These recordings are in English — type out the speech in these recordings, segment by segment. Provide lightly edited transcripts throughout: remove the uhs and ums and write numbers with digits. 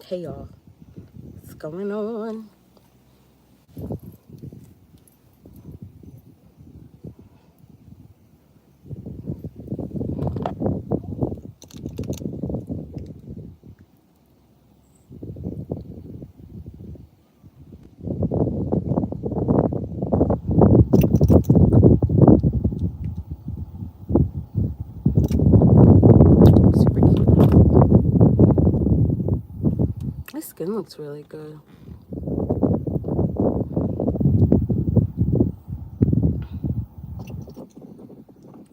Hey y'all, what's going on? Super cute. My skin looks really good.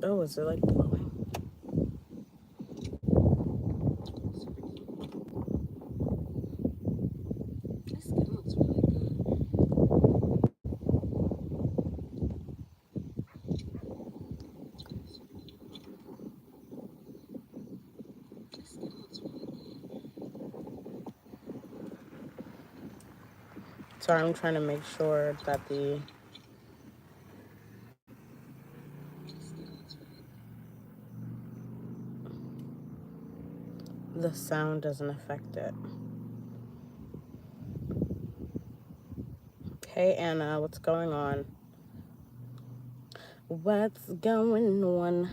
Oh, is it like blowing? My skin looks really good. Sorry, I'm trying to make sure that the sound doesn't affect it. Hey Anna, what's going on? What's going on?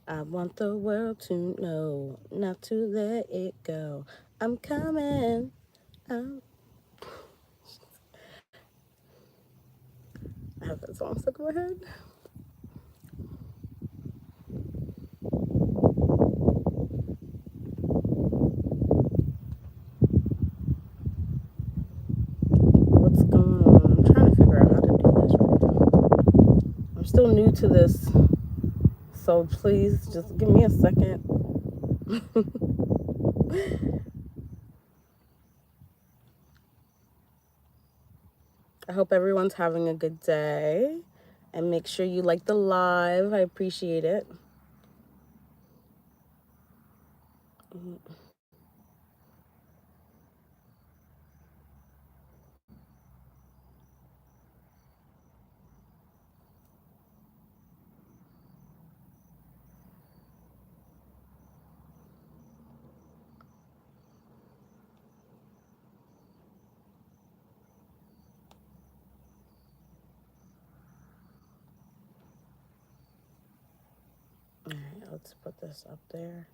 I want the world to know, not to let it go. I'm coming. I have that song stuck in my head. What's going on? I'm trying to figure out how to do this right now. I'm still new to this, so please just give me a second. I hope everyone's having a good day. And make sure you like the live. I appreciate it. All right, let's put this up there.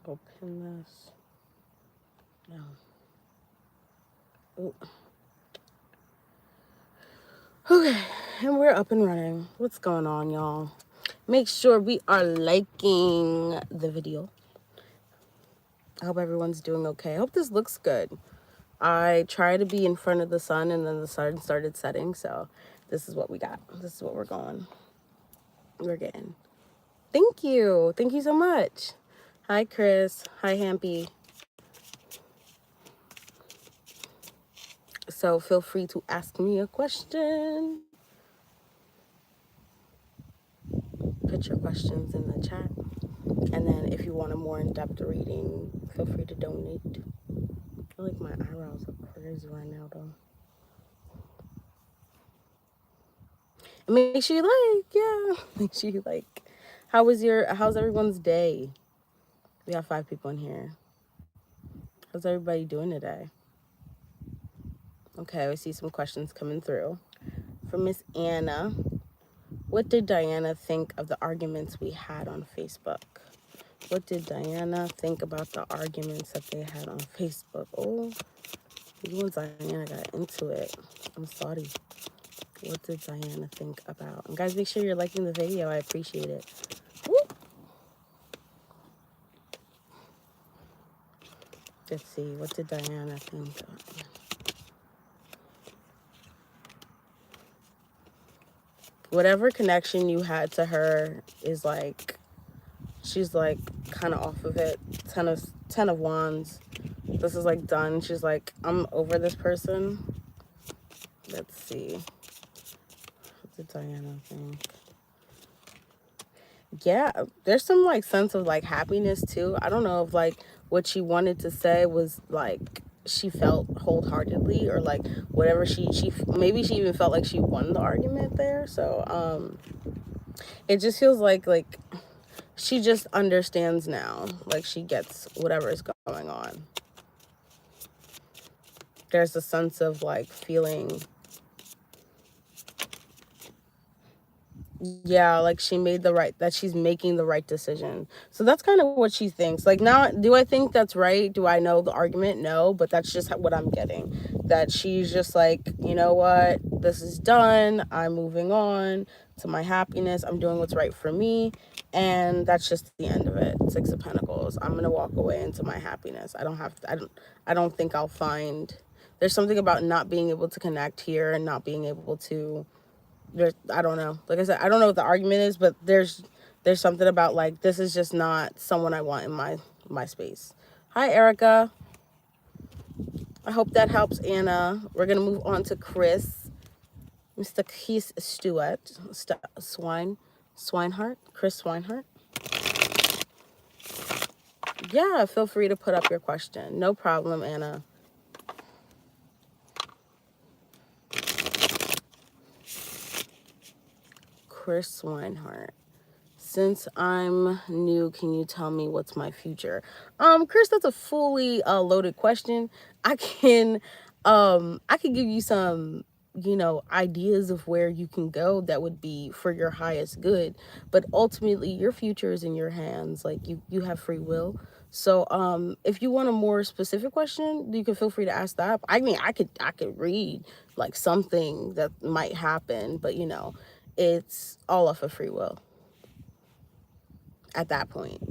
Open this. No. Ooh. Okay, and we're up and running. What's going on, y'all? Make sure we are liking the video. I hope everyone's doing okay. I hope this looks good. I try to be in front of the sun and then the sun started setting, so this is what we got. This is what we're getting. Thank you. Thank you so much. Hi, Chris. Hi, Hampy. So feel free to ask me a question. Put your questions in the chat. And then if you want a more in-depth reading, feel free to donate. I feel like my eyebrows look crazy right now, though. And make sure you like, yeah. Make sure you like. How's everyone's day? We have 5 people in here. How's everybody doing today? Okay, I see some questions coming through. From Miss Anna. What did Diana think of the arguments we had on Facebook? What did Diana think about the arguments that they had on Facebook? Oh, you and Diana got into it. I'm sorry. What did Diana think about? And guys, make sure you're liking the video. I appreciate it. Woo! Let's see. What did Diana think? Whatever connection you had to her is like, she's like kind of off of it. 10 of wands. This is like done. She's like, I'm over this person. Let's see. What did Diana think? Yeah, there's some like sense of like happiness too. I don't know if like what she wanted to say was like she felt wholeheartedly, or like whatever she maybe she even felt like she won the argument there. So it just feels like she just understands now, like she gets whatever is going on. There's a sense of like feeling, yeah, like she made the right, that she's making the right decision. So that's kind of what she thinks. Like, now, do I think that's right? Do I know the argument? No, but that's just what I'm getting. That she's just like, you know what, this is done, I'm moving on to my happiness, I'm doing what's right for me, and that's just the end of it. Six of Pentacles, I'm gonna walk away into my happiness. I don't think I'll find, there's something about not being able to connect here and not being able to, I don't know. Like I said, I don't know what the argument is, but there's something about like, this is just not someone I want in my space. Hi, Erica. I hope that helps, Anna. We're gonna move on to Chris, Mr. Keith Stewart, Swinehart, Chris Swinehart. Yeah, feel free to put up your question. No problem, Anna. Chris Swinehart. Since I'm new, can you tell me what's my future? Chris, that's a fully loaded question. I can give you some, ideas of where you can go that would be for your highest good, but ultimately your future is in your hands. Like, you have free will. So if you want a more specific question, you can feel free to ask that. I mean, I could read like something that might happen, but it's all off of free will at that point.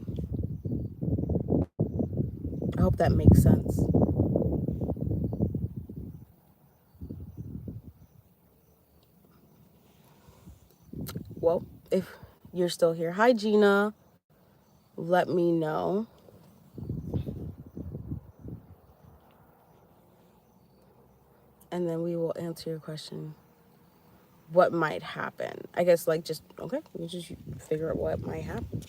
I hope that makes sense. Well, if you're still here, hi Gina, let me know. And then we will answer your question. What might happen? I guess like just, okay, we just figure out what might happen.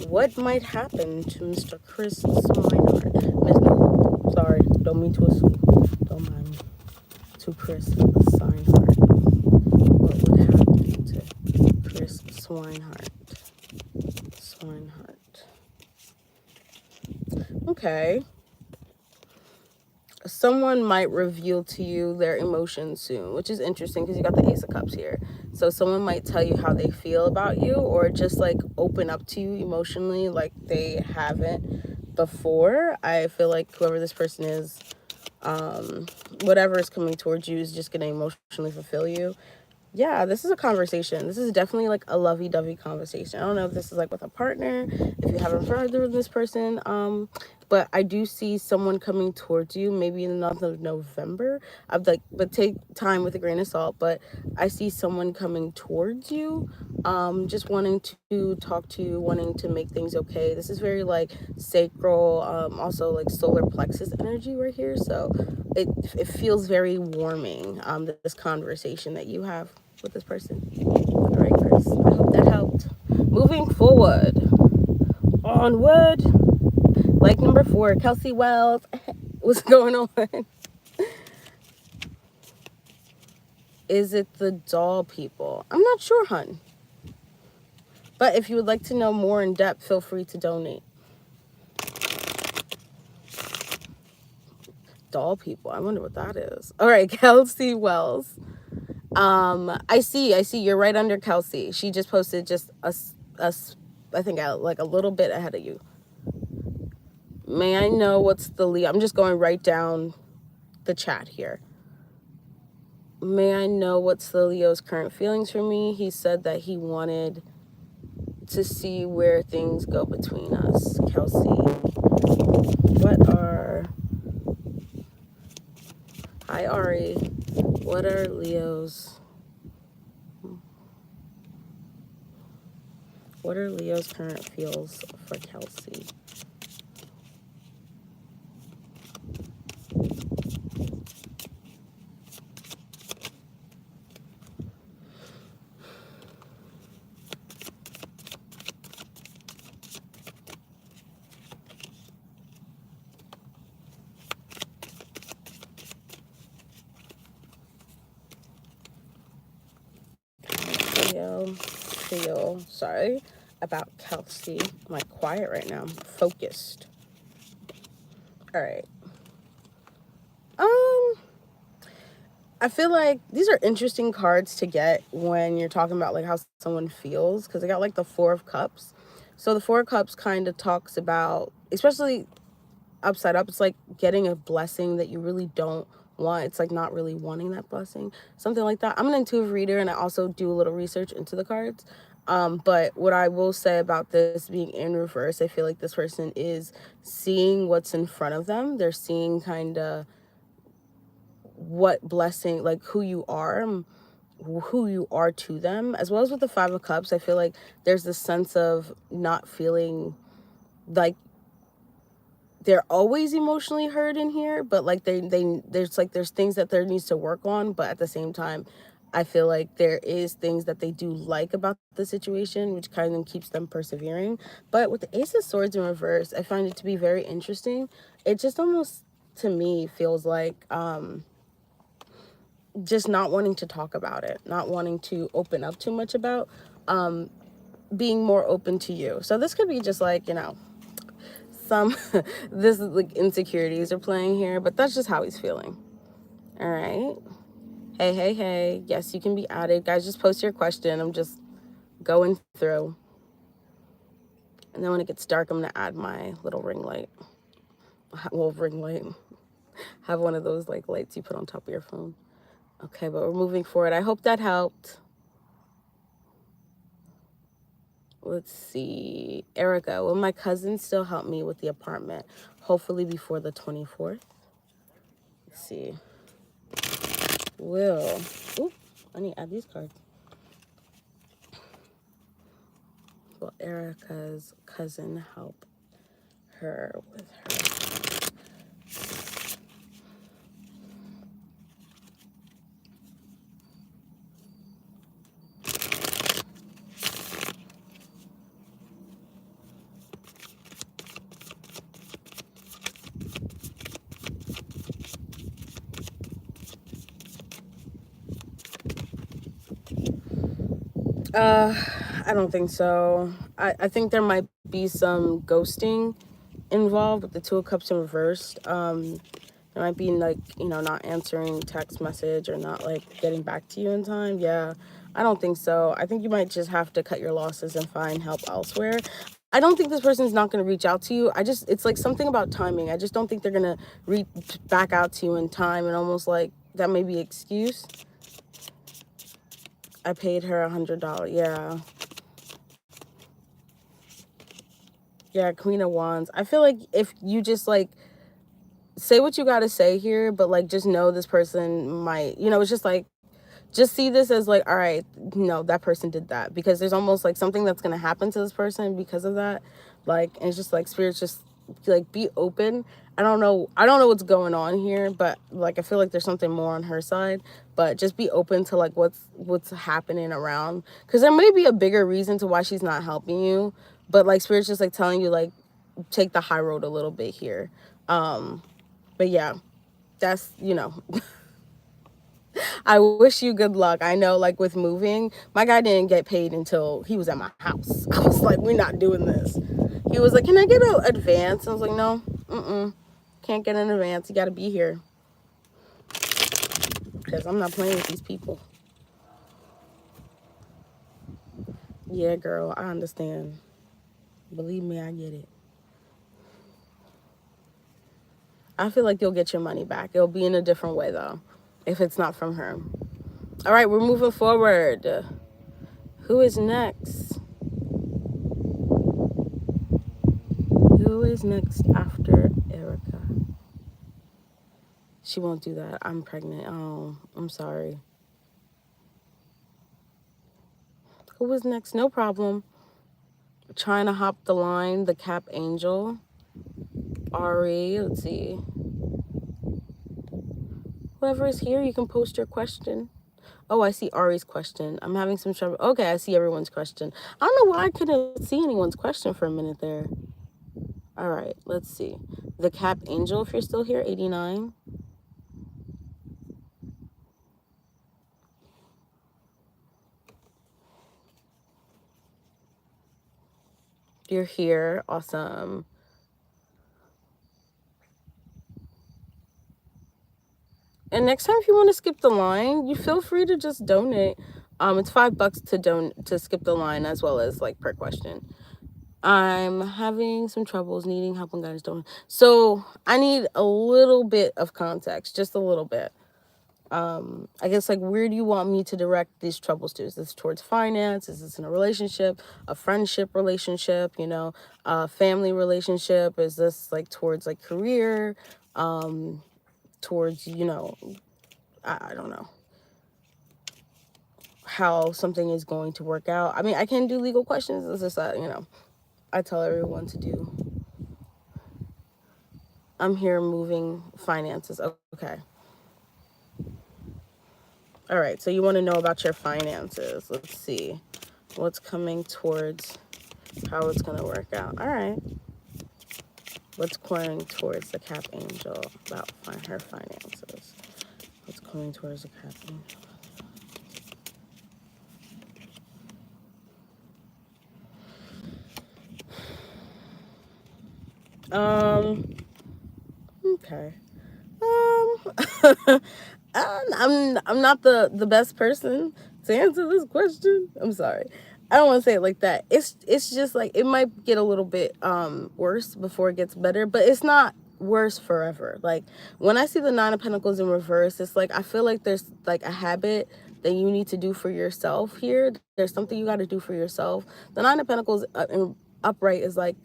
What might happen to Mr. Chris Swinehart? No, sorry, don't mean to assume. Don't mind me. To Chris Swinehart. What would happen to Chris Swinehart? Okay. Someone might reveal to you their emotions soon, which is interesting because you got the Ace of Cups here. So someone might tell you how they feel about you, or just like open up to you emotionally like they haven't before. I feel like whoever this person is, whatever is coming towards you is just going to emotionally fulfill you. Yeah, this is a conversation. This is definitely like a lovey-dovey conversation. I don't know if this is like with a partner, if you haven't heard of this person, but I do see someone coming towards you, maybe in the month of November. But take time with a grain of salt. But I see someone coming towards you, just wanting to talk to you, wanting to make things okay. This is very like sacral, also like solar plexus energy right here. So it feels very warming, this conversation that you have with this person. All right, Chris, I hope that helped. Moving forward, onward. Like number 4, Kelsey Wells. What's going on? Is it the doll people? I'm not sure, hun. But if you would like to know more in depth, feel free to donate. Doll people. I wonder what that is. All right, Kelsey Wells. I see. You're right under Kelsey. She just posted just I think like a little bit ahead of you. May I know what's the Leo? I'm just going right down the chat here. May I know what's the Leo's current feelings for me? He said that he wanted to see where things go between us. Kelsey, hi Ari, what are Leo's current feels for Kelsey? feel. Sorry about Kelsey. I'm like quiet right now. I'm focused. All right. I feel like these are interesting cards to get when you're talking about like how someone feels, because I got like the Four of Cups. So the Four of Cups kind of talks about, especially upside up, it's like getting a blessing that you really don't want. It's like not really wanting that blessing, something like that. I'm an intuitive reader and I also do a little research into the cards. But what I will say about this being in reverse, I feel like this person is seeing what's in front of them. They're seeing kind of what blessing, like who you are to them, as well as with the Five of Cups. I feel like there's this sense of not feeling like they're always emotionally hurt in here, but like there's things that there needs to work on, but at the same time I feel like there is things that they do like about the situation, which kind of keeps them persevering. But with the Ace of Swords in reverse, I find it to be very interesting. It just almost to me feels like just not wanting to talk about it, not wanting to open up too much about, being more open to you. So this could be just like, you know, some this is like insecurities are playing here, but that's just how he's feeling. All right. Hey, yes, you can be added, guys. Just post your question. I'm just going through, and then when it gets dark, I'm gonna add my little ring light. Well, ring light. Have one of those like lights you put on top of your phone. Okay, but we're moving forward. I hope that helped. Let's see. Erica, will my cousin still help me with the apartment? Hopefully before the 24th. Let's see. Will. Oop, I need to add these cards. Will Erica's cousin help her with her? I don't think so. I think there might be some ghosting involved with the Two of Cups in reversed. There might be like, you know, not answering text message or not like getting back to you in time. Yeah, I don't think so. I think you might just have to cut your losses and find help elsewhere. I don't think this person's not going to reach out to you. It's like something about timing. I just don't think they're going to reach back out to you in time, and almost like that may be an excuse. I paid her $100. Yeah. Yeah, Queen of Wands. I feel like if you just like say what you got to say here, but like just know this person might, you know, it's just like, just see this as like, all right, no, that person did that, because there's almost like something that's going to happen to this person because of that. Like, and it's just like spirits just like be open. I don't know what's going on here, but like I feel like there's something more on her side, but just be open to like what's happening around, because there may be a bigger reason to why she's not helping you, but like spirits just like telling you like take the high road a little bit here. But yeah, that's, you know, I wish you good luck. I know, like, with moving, my guy didn't get paid until he was at my house. I was like, we're not doing this. He was like, can I get an advance? I was like, no, can't get an advance. You got to be here. Because I'm not playing with these people. Yeah, girl, I understand. Believe me, I get it. I feel like you'll get your money back. It'll be in a different way, though, if it's not from her. All right, we're moving forward. Who is next? Who is next after Erica? She won't do that. I'm pregnant. Oh, I'm sorry. Who was next? No problem. Trying to hop the line. The Cap Angel. Ari. Let's see. Whoever is here, you can post your question. Oh, I see Ari's question. I'm having some trouble. Okay, I see everyone's question. I don't know why I couldn't see anyone's question for a minute there. All right, let's see. The Cap Angel, if you're still here, 89. You're here. Awesome. And next time, if you want to skip the line, you feel free to just donate. It's $5 to skip the line, as well as like per question. I'm having some troubles needing help and guidance. Don't. So I need a little bit of context, just a little bit. I guess, like, where do you want me to direct these troubles to? Is this towards finance? Is this in a relationship, a friendship relationship, you know, a family relationship? Is this like towards like career, towards, you know, I don't know how something is going to work out. I mean, I can do legal questions. It's just that, you know, I tell everyone to do. I'm here moving finances. Okay. All right. So you want to know about your finances. Let's see what's coming towards how it's going to work out. All right. What's going towards the Cap Angel about her finances? What's going towards the Cap Angel? Okay. I'm not the best person to answer this question. I'm sorry. I don't want to say it like that. It's just like it might get a little bit worse before it gets better, but it's not worse forever. Like when I see the Nine of Pentacles in reverse, it's like I feel like there's like a habit that you need to do for yourself here. There's something you got to do for yourself. The Nine of Pentacles in upright is like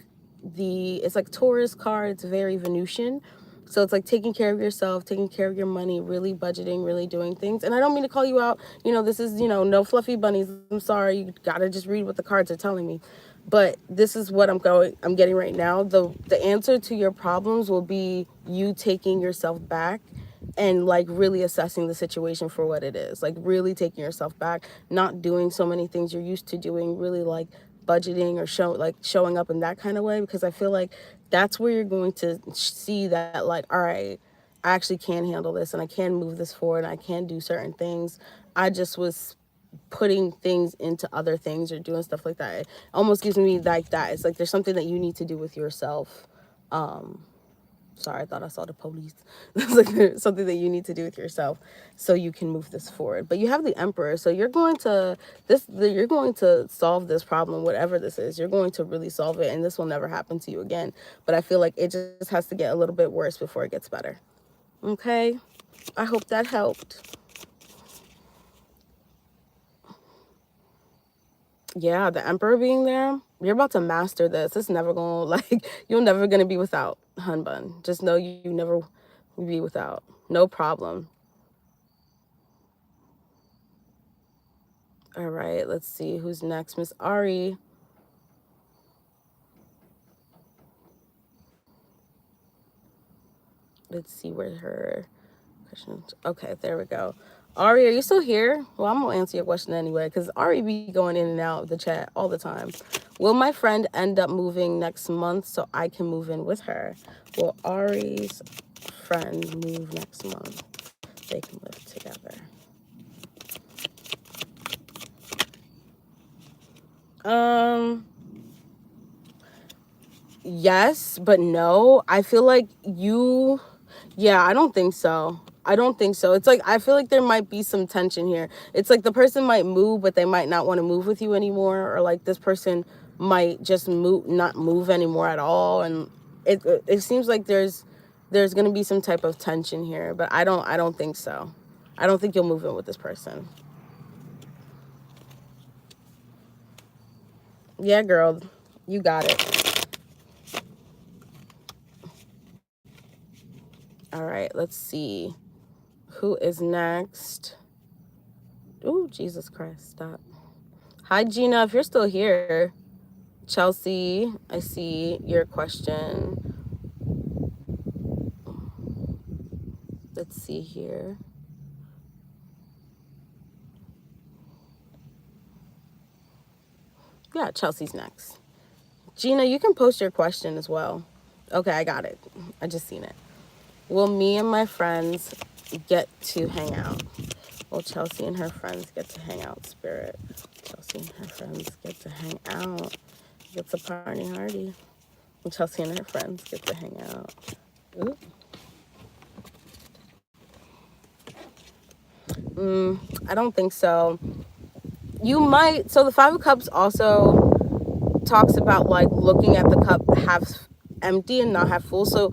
it's like Taurus card. It's very Venusian. So it's like taking care of yourself, taking care of your money, really budgeting, really doing things. And I don't mean to call you out. You know, this is, you know, no fluffy bunnies. I'm sorry. You got to just read what the cards are telling me. But this is what I'm getting right now. The answer to your problems will be you taking yourself back and like really assessing the situation for what it is. Like really taking yourself back, not doing so many things you're used to doing, really like budgeting or showing up in that kind of way, because I feel like that's where you're going to see that like, all right, I actually can handle this and I can move this forward and I can do certain things. I just was putting things into other things or doing stuff like that. It almost gives me like that. It's like there's something that you need to do with yourself. Sorry, I thought I saw the police. It's like there's something that you need to do with yourself so you can move this forward. But you have the Emperor, so you're going to solve this problem, whatever this is. You're going to really solve it, and this will never happen to you again. But I feel like it just has to get a little bit worse before it gets better. Okay? I hope that helped. Yeah, the Emperor being there, you're about to master this. It's never gonna, like, you're never gonna be without, hun bun. Just know you never be without. No problem. All right, let's see who's next. Miss Ari. Let's see where her questions. Okay, there we go. Ari, are you still here? Well, I'm gonna answer your question anyway, because Ari be going in and out of the chat all the time. Will my friend end up moving next month so I can move in with her? Will Ari's friend move next month? They can live together. Yes, but no. I feel like yeah, I don't think so. I don't think so. It's like, I feel like there might be some tension here. It's like the person might move, but they might not want to move with you anymore. Or like this person might just not move anymore at all. And it seems like there's going to be some type of tension here, but I don't think so. I don't think you'll move in with this person. Yeah, girl, you got it. All right, let's see. Who is next? Oh, Jesus Christ, stop. Hi, Gina, if you're still here. Chelsea, I see your question. Let's see here. Yeah, Chelsea's next. Gina, you can post your question as well. Okay, I got it. I just seen it. Will me and my friends get to hang out? Will Chelsea and her friends get to hang out, Spirit? Chelsea and her friends get to hang out. It's a party hardy. And Chelsea and her friends get to hang out. Ooh. I don't think so. You might. So the Five of Cups also talks about like looking at the cup half empty and not half full. So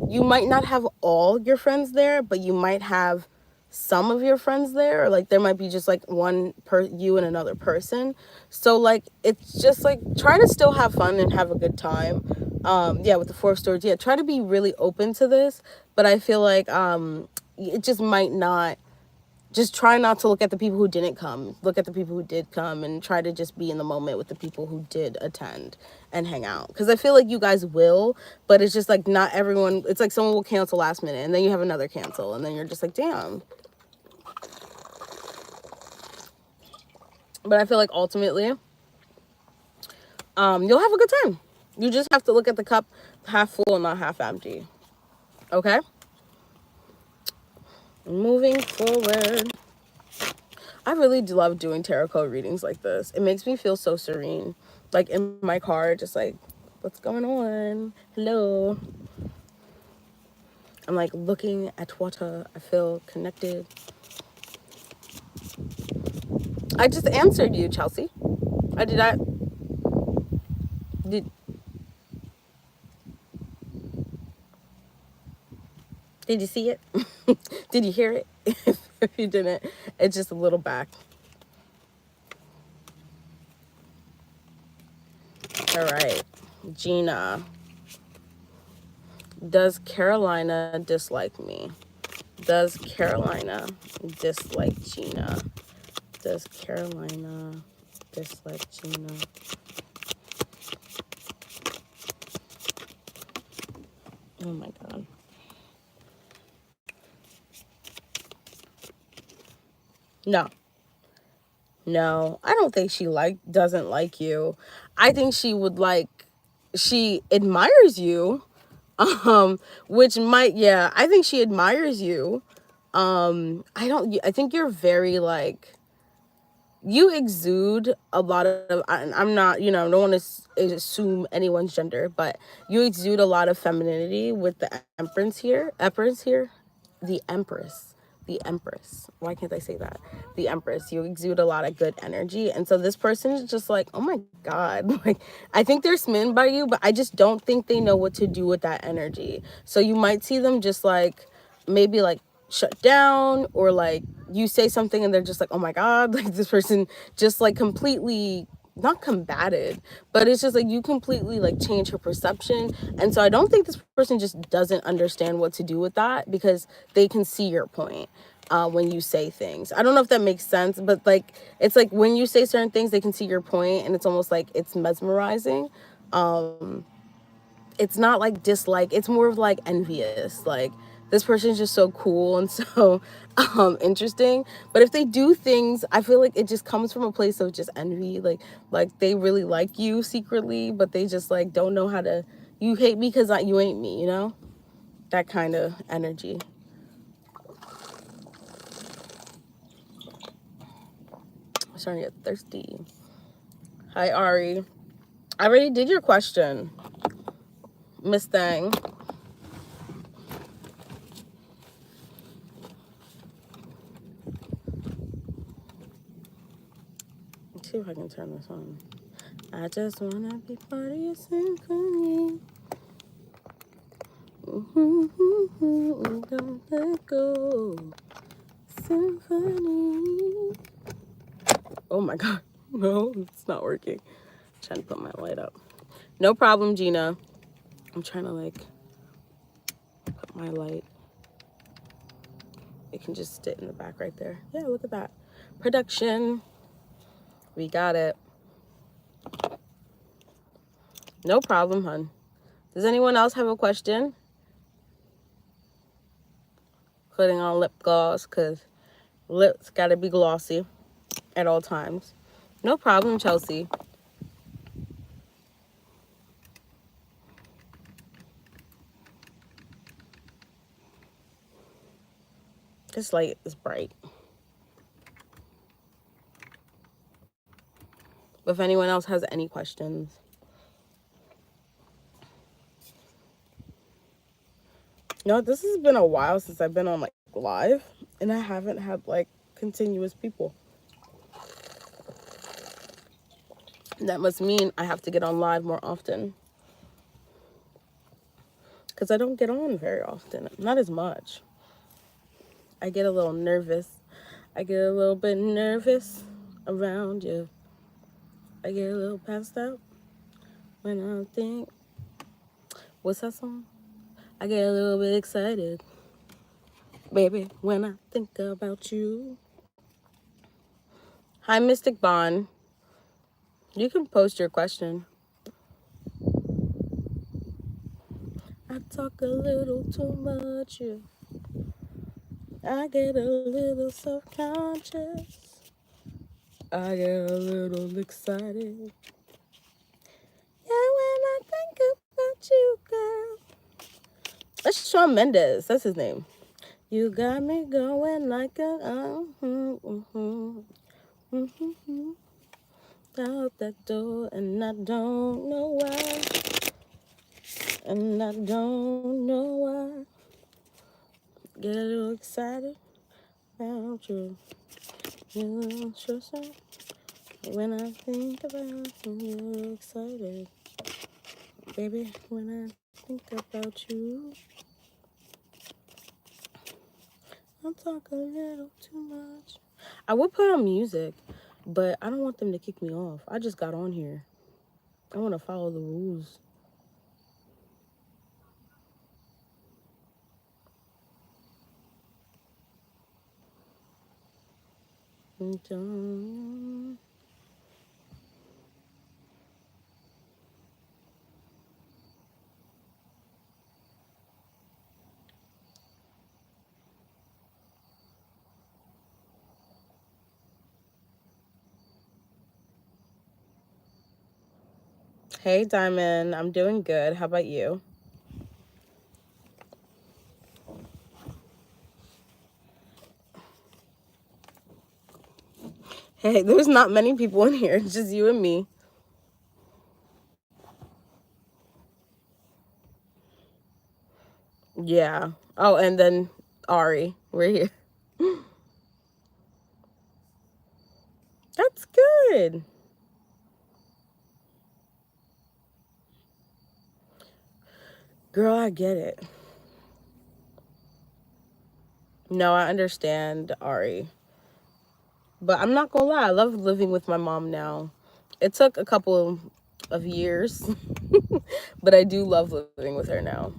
you might not have all your friends there, but you might have some of your friends there, or like there might be just like you and another person. So like it's just like try to still have fun and have a good time. Yeah, with the Four of Swords, yeah, try to be really open to this, but I feel like it just might not. Just try not to look at the people who didn't come. Look at the people who did come and try to just be in the moment with the people who did attend and hang out. Because I feel like you guys will, but it's just like not everyone. It's like someone will cancel last minute and then you have another cancel and then you're just like, damn. But I feel like ultimately, you'll have a good time. You just have to look at the cup half full and not half empty. Okay? Moving forward. I really do love doing tarot card readings like this. It makes me feel so serene. Like in my car, just like, what's going on? Hello. I'm like looking at water. I feel connected. I just answered you, Chelsea. I did that. Did you see it? Did you hear it? If you didn't, it's just a little back. All right, Gina. Does Carolina dislike me? Does Carolina dislike Gina? Does Carolina dislike Gina? Oh my God. No. No, I don't think she doesn't like you. I think she admires you. Which might, yeah, I think she admires you. I think you're very like, you exude a lot of, I'm not, don't want to assume anyone's gender, but you exude a lot of femininity with the the Empress. Why can't I say that? The Empress. You exude a lot of good energy. And so this person is just like, oh my God. Like, I think they're smitten by you, but I just don't think they know what to do with that energy. So you might see them just like, maybe like shut down, or like you say something and they're just like, oh my God, like this person just like completely not combated, but it's just like you completely like change her perception. And so I don't think this person just doesn't understand what to do with that, because they can see your point when you say things. I don't know if that makes sense, but like it's like when you say certain things, they can see your point, and it's almost like it's mesmerizing. It's not like dislike, it's more of like envious, like this person's just so cool and so interesting. But if they do things, I feel like it just comes from a place of just envy, like they really like you secretly, but they just like don't know how to, you hate me because you ain't me, that kind of energy. I'm starting to get thirsty. Hi Ari, I already did your question, Miss Thang. Let's see if I can turn this on. I just wanna be part of your symphony. Don't let go. Symphony. Oh my God. No, it's not working. I'm trying to put my light up. No problem, Gina. I'm trying to like put my light. It can just sit in the back right there. Yeah, look at that. Production. We got it. No problem, hun. Does anyone else have a question? Putting on lip gloss because lips gotta be glossy at all times. No problem, Chelsea. This light is bright. But if anyone else has any questions, You know, this has been a while since I've been on like live, and I haven't had like continuous people. That must mean I have to get on live more often, because I don't get on very often, not as much. I get a little nervous. I get a little bit nervous around you. I get a little passed out when I think. What's that song? I get a little bit excited, baby, when I think about you. Hi, Mystic Bond. You can post your question. I talk a little too much. Yeah. I get a little self-conscious. I get a little excited. Yeah, when I think about you, girl. That's Shawn Mendes. That's his name. You got me going like a out that door, and I don't know why. And I don't know why. Get a little excited about you. You sure so. When I think about you, you're excited. Baby, when I think about you, I talk a little too much. I would put on music, but I don't want them to kick me off. I just got on here. I want to follow the rules. Hey, Diamond. I'm doing good. How about you? Hey, there's not many people in here. It's just you and me. Yeah. Oh, and then Ari. We're here. That's good. Girl, I get it. No, I understand, Ari. But I'm not gonna lie, I love living with my mom now. It took a couple of years, but I do love living with her now.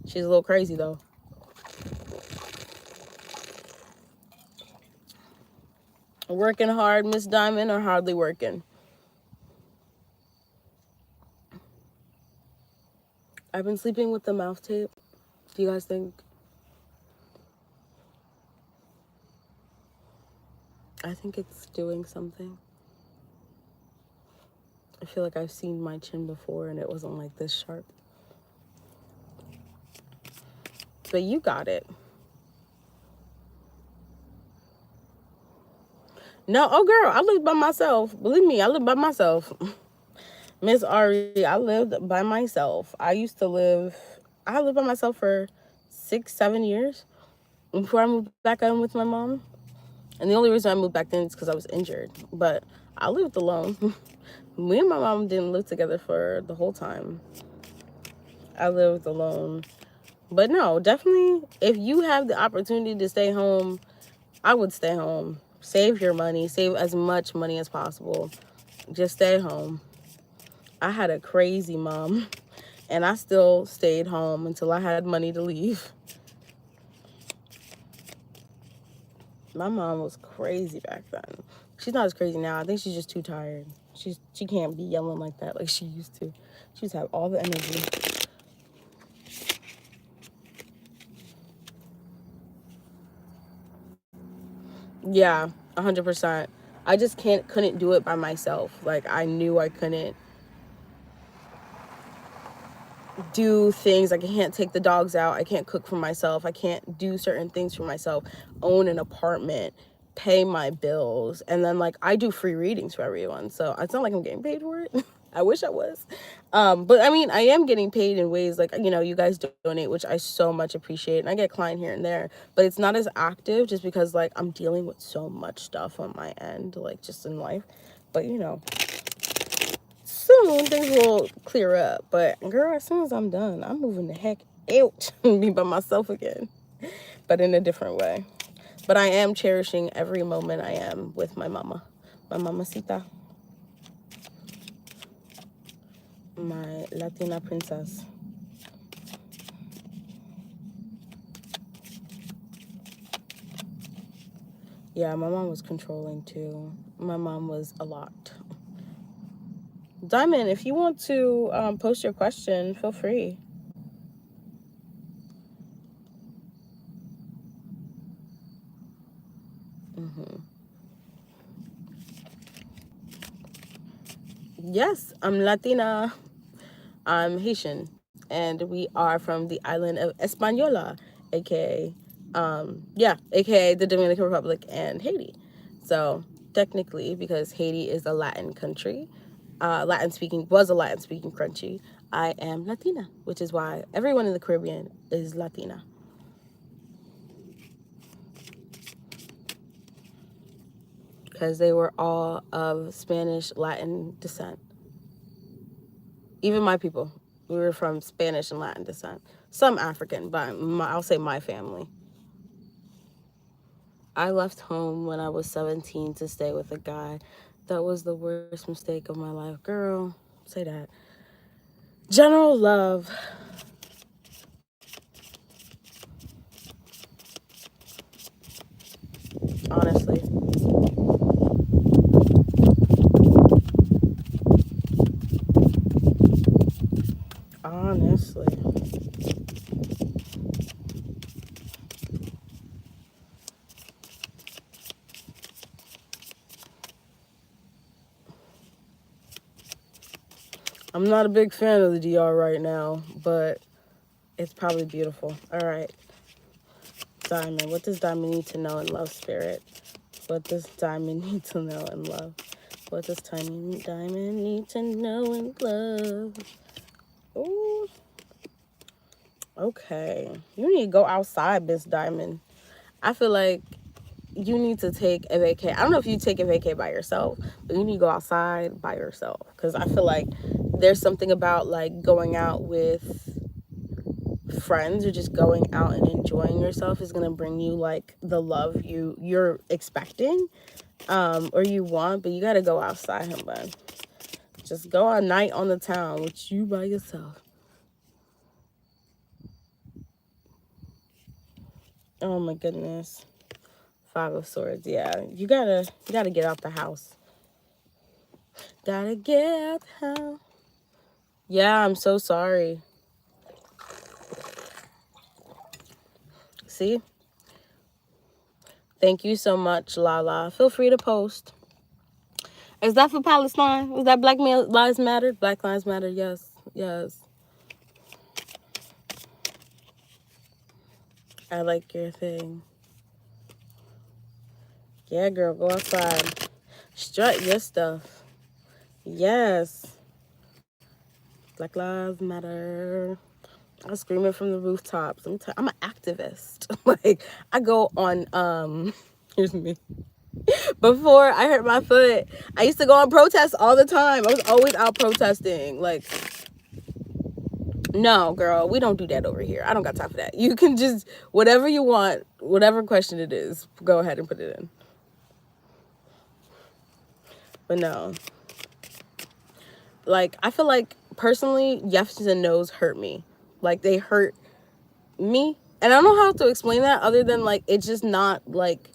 She's a little crazy though. Working hard, Miss Diamond, or hardly working? I've been sleeping with the mouth tape. Do you guys think? I think it's doing something. I feel like I've seen my chin before and it wasn't like this sharp. But you got it. No, oh girl, I live by myself. Believe me, I live by myself. Miss Ari, I lived by myself. I lived by myself for 6, 7 years before I moved back in with my mom. And the only reason I moved back then is because I was injured. But I lived alone. Me and my mom didn't live together for the whole time. I lived alone. But no, definitely, if you have the opportunity to stay home, I would stay home. Save your money. Save as much money as possible. Just stay home. I had a crazy mom, and I still stayed home until I had money to leave. My mom was crazy back then. She's not as crazy now. I think she's just too tired. She can't be yelling like that like she used to. She used to have all the energy. Yeah, 100%. I just couldn't do it by myself. Like, I knew I couldn't do things. Like, I can't take the dogs out. I can't cook for myself. I can't do certain things for myself. Own an apartment, pay my bills, and then like I do free readings for everyone. So it's not like I'm getting paid for it. I wish I was. But I mean, I am getting paid in ways like, you know, you guys donate, which I so much appreciate. And I get client here and there, but it's not as active just because like I'm dealing with so much stuff on my end, like just in life. But you know, soon things will clear up. But girl, as soon as I'm done, I'm moving the heck out and be by myself again, but in a different way. But I am cherishing every moment I am with my mama, my mamacita, my Latina princess. Yeah, my mom was controlling too. My mom was a lot. Diamond, if you want to post your question, feel free. Yes, I'm Latina. I'm Haitian. And we are from the island of Española, aka, aka the Dominican Republic and Haiti. So technically, because Haiti is a Latin country, was a Latin speaking country, I am Latina, which is why everyone in the Caribbean is Latina. Because they were all of Spanish Latin descent. Even my people, we were from Spanish and Latin descent. Some African, but I'll say my family. I left home when I was 17 to stay with a guy. That was the worst mistake of my life. Girl, say that. General love. Honestly. Honestly. I'm not a big fan of the DR right now, but it's probably beautiful. All right. Diamond. What does Diamond need to know in love, spirit? What does Diamond need to know in love? What does Diamond need to know in love? Ooh. Okay. You need to go outside, Miss Diamond. I feel like you need to take a vacay. I don't know if you take a vacay by yourself, but you need to go outside by yourself. Because I feel like there's something about like going out with friends or just going out and enjoying yourself is gonna bring you like the love you're expecting, or you want, but you gotta go outside, hun. Just go a night on the town with you by yourself. Oh my goodness. Five of Swords. Yeah, you gotta get out the house. Gotta get out the house. Yeah, I'm so sorry. See? Thank you so much, Lala. Feel free to post. Is that for Palestine? Is that Black Lives Matter? Black Lives Matter, yes. Yes. I like your thing. Yeah, girl, go outside. Strut your stuff. Yes. Black Lives Matter. I was screaming from the rooftops. I'm an activist. Like, I go on, here's me. Before I hurt my foot, I used to go on protests all the time. I was always out protesting. Like, no, girl, we don't do that over here. I don't got time for that. You can just, whatever you want, whatever question it is, go ahead and put it in. But no. Like, I feel like, personally, yeses and nos hurt me. Like, they hurt me. And I don't know how to explain that other than, like, it's just not, like,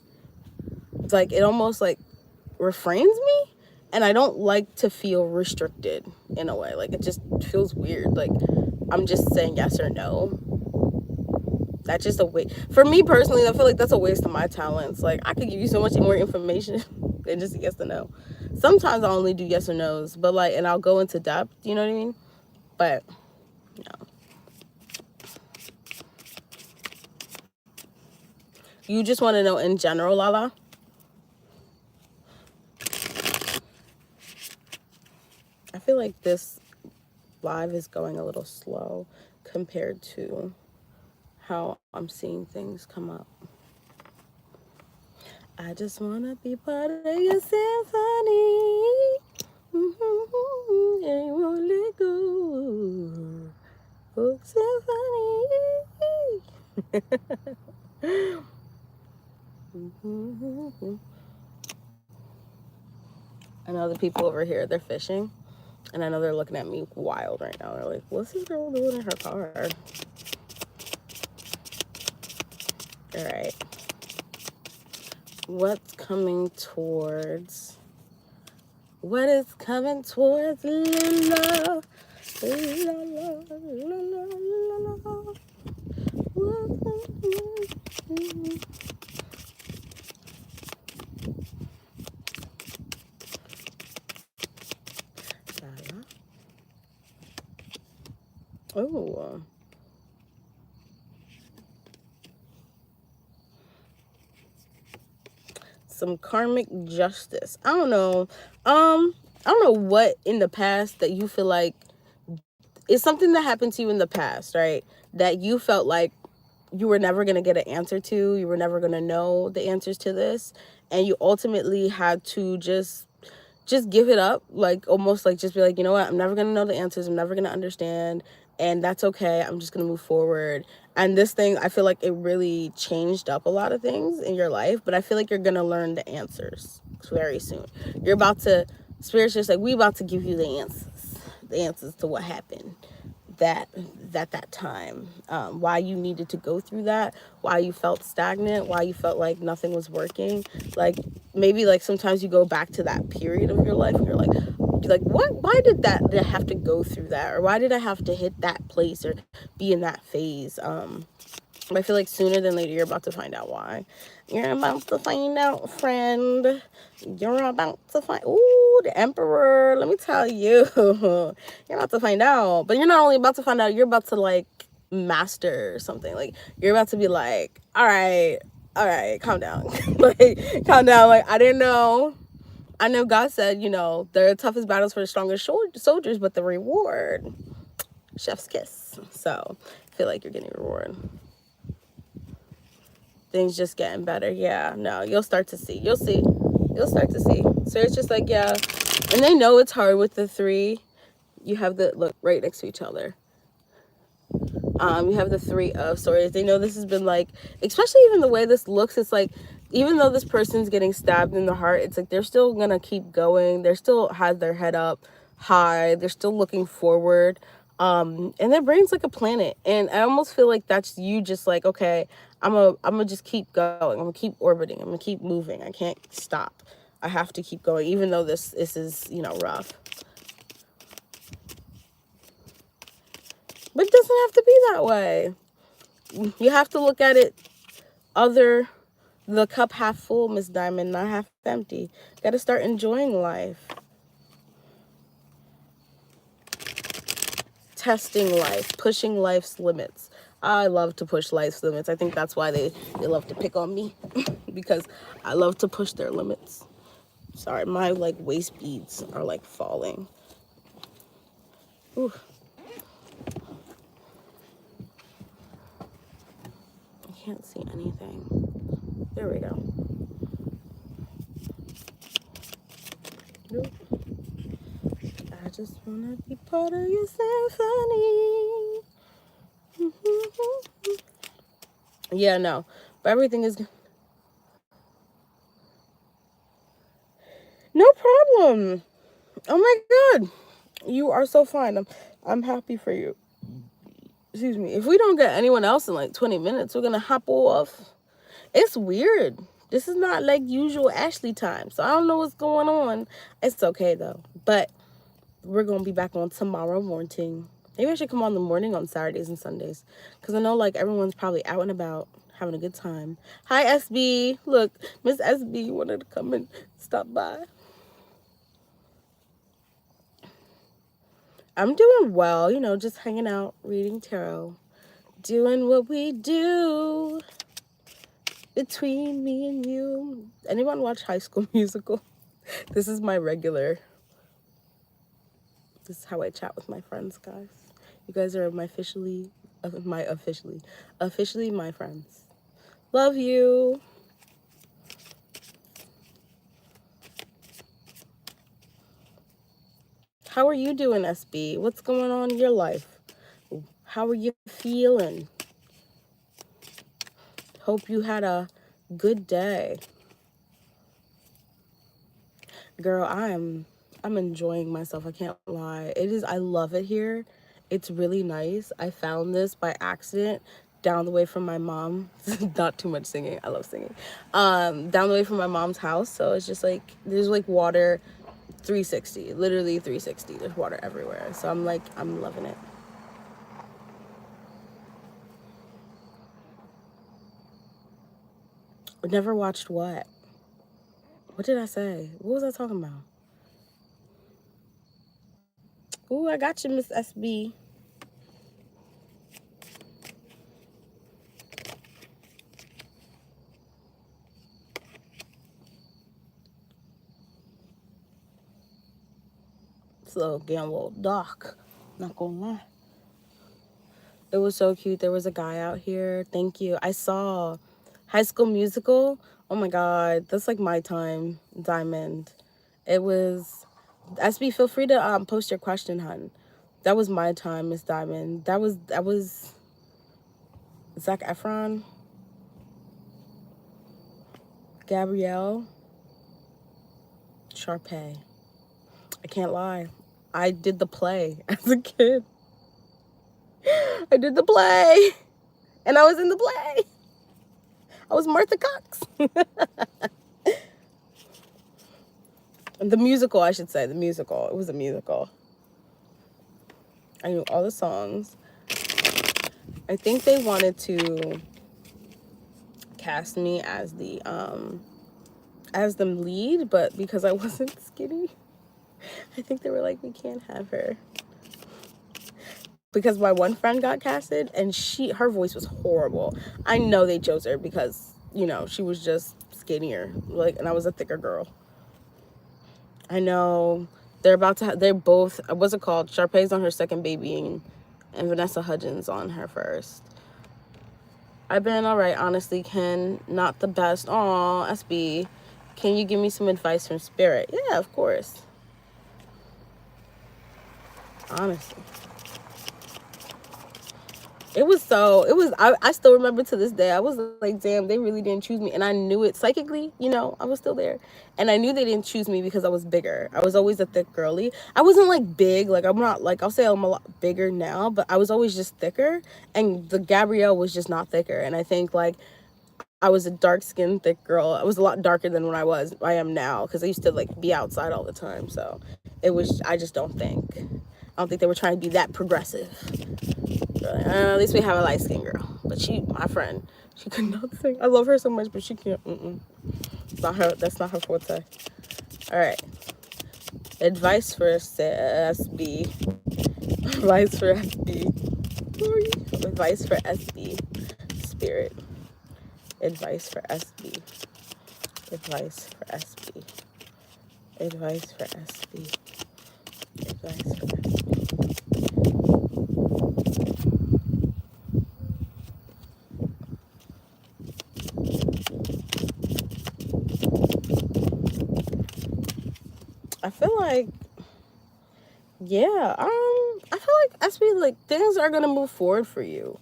it almost, like, refrains me. And I don't like to feel restricted in a way. Like, it just feels weird. Like, I'm just saying yes or no. That's just a waste. For me personally, I feel like that's a waste of my talents. Like, I could give you so much more information than just a yes or no. Sometimes I only do yes or no's, but like, and I'll go into depth, you know what I mean? But, no. You just want to know in general, Lala? I feel like this live is going a little slow compared to how I'm seeing things come up. I just wanna be part of your symphony. Mm-hmm. And won't let go. Oh, symphony. Mm-hmm. I know the people over here, they're fishing. And I know they're looking at me wild right now. They're like, what's this girl doing in her car? All right. What's coming towards? What is coming towards Lila? Oh. Some karmic justice. I don't know. I don't know what in the past that you feel like is something that happened to you in the past, right? That you felt like you were never going to get an answer to, you were never going to know the answers to this, and you ultimately had to just give it up, like almost like just be like, you know what, I'm never going to know the answers, I'm never going to understand, and that's okay, I'm just going to move forward. And this thing, I feel like it really changed up a lot of things in your life, but I feel like you're going to learn the answers very soon. You're about to, Spirit's just like, we about to give you the answers to what happened that time, why you needed to go through that, why you felt stagnant, why you felt like nothing was working. Like maybe like sometimes you go back to that period of your life and you're like what, why did I have to go through that, or why did I have to hit that place or be in that phase. I feel like sooner than later you're about to find out why. You're about to find out, friend. You're about to find... Ooh, the Emperor. Let me tell you. You're about to find out. But you're not only about to find out, you're about to, like, master something. Like, you're about to be like, all right, calm down. Like, calm down. Like, I didn't know. I know God said, you know, the toughest battles for the strongest soldiers, but the reward, chef's kiss. So, I feel like you're getting a reward. Things just getting better. Yeah, no, you'll start to see. You'll start to see. So it's just like, yeah. And they know it's hard with the three. You have the, look, right next to each other. You have the Three of Swords. They know this has been like, especially even the way this looks, it's like, even though this person's getting stabbed in the heart, it's like they're still gonna keep going. They're still have their head up high. They're still looking forward. And their brain's like a planet. And I almost feel like that's you just like, okay, I'm gonna just keep going. I'm gonna keep orbiting. I'm gonna keep moving. I can't stop. I have to keep going, even though this is, you know, rough. But it doesn't have to be that way. You have to look at it the cup half full, Miss Diamond, not half empty. Got to start enjoying life. Testing life, pushing life's limits. I love to push life's limits. I think that's why they love to pick on me because I love to push their limits. Sorry, my like waist beads are like falling. Ooh. I can't see anything. There we go. Nope. I just wanna be part of your symphony. Yeah, no, but everything is no problem. Oh my God, you are so fine. I'm happy for you. Excuse me. If we don't get anyone else in like 20 minutes, we're gonna hop off. It's weird. This is not like usual Ashley time, so I don't know what's going on. It's okay though. But we're gonna be back on tomorrow morning. Maybe I should come on the morning on Saturdays and Sundays, because I know like everyone's probably out and about having a good time. Hi SB. Look, Miss SB wanted to come and stop by. I'm doing well, you know, just hanging out, reading tarot, doing what we do between me and you. Anyone watch High School Musical? This is my regular This is how I chat with my friends, guys. You guys are officially my friends. Love you. How are you doing, SB? What's going on in your life? How are you feeling? Hope you had a good day. Girl, I'm enjoying myself. I can't lie. I love it here. It's really nice. I found this by accident down the way from my mom. Not too much singing. I love singing. Down the way from my mom's house. So it's just like there's like water 360. Literally 360. There's water everywhere. So I'm loving it. Never watched what? What did I say? What was I talking about? Ooh, I got you, Miss SB. It's a little getting a little dark. Not gonna lie. It was so cute. There was a guy out here. Thank you. I saw High School Musical. Oh my God. That's like my time. Diamond. It was... SB, feel free to post your question, hun. That was my time, Miss Diamond. That was Zac Efron. Gabrielle. Sharpay. I can't lie. I did the play as a kid. I did the play. And I was in the play. I was Martha Cox. The musical, I should say. The musical. It was a musical. I knew all the songs. I think they wanted to cast me as the lead, but because I wasn't skinny, I think they were like, we can't have her. Because my one friend got casted and her voice was horrible. I know they chose her because, you know, she was just skinnier, like, and I was a thicker girl. I know they're both, what's it called? Sharpay's on her second baby and Vanessa Hudgens on her first. I've been all right, honestly, Ken. Not the best. Aw, SB. Can you give me some advice from Spirit? Yeah, of course. Honestly. I still remember to this day. I was like, damn, they really didn't choose me. And I knew it psychically, you know, I was still there. And I knew they didn't choose me because I was bigger. I was always a thick girly. I wasn't like big. Like, I'm not like, I'll say I'm a lot bigger now, but I was always just thicker. And the Gabrielle was just not thicker. And I think like, I was a dark-skinned, thick girl. I was a lot darker than when I am now, because I used to like be outside all the time. So I just don't think they were trying to be that progressive. Like, at least we have a light-skinned girl. But my friend, she could not sing. I love her so much, but she can't. It's not her. That's not her forte. All right. Advice for SB. Advice for SB. Advice for SB. Spirit. Advice for SB. Advice for SB. Advice for SB. Advice for SB. I feel like, yeah, I feel like SB, like, things are gonna move forward for you.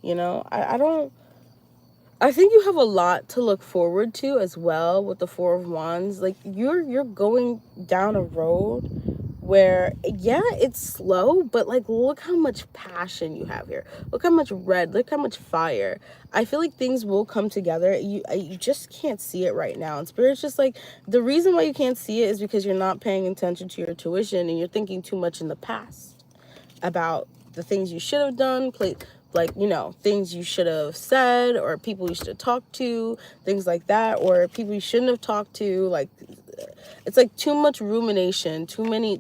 You know, I think you have a lot to look forward to as well with the Four of Wands. Like, you're going down a road where, yeah, it's slow, but like, look how much passion you have here. Look how much red, look how much fire. I feel like things will come together. You just can't see it right now. And Spirit's just like, the reason why you can't see it is because you're not paying attention to your tuition and you're thinking too much in the past about the things you should have done, like, you know, things you should have said, or people you should have talked to, things like that, or people you shouldn't have talked to. Like, it's like too much rumination, too many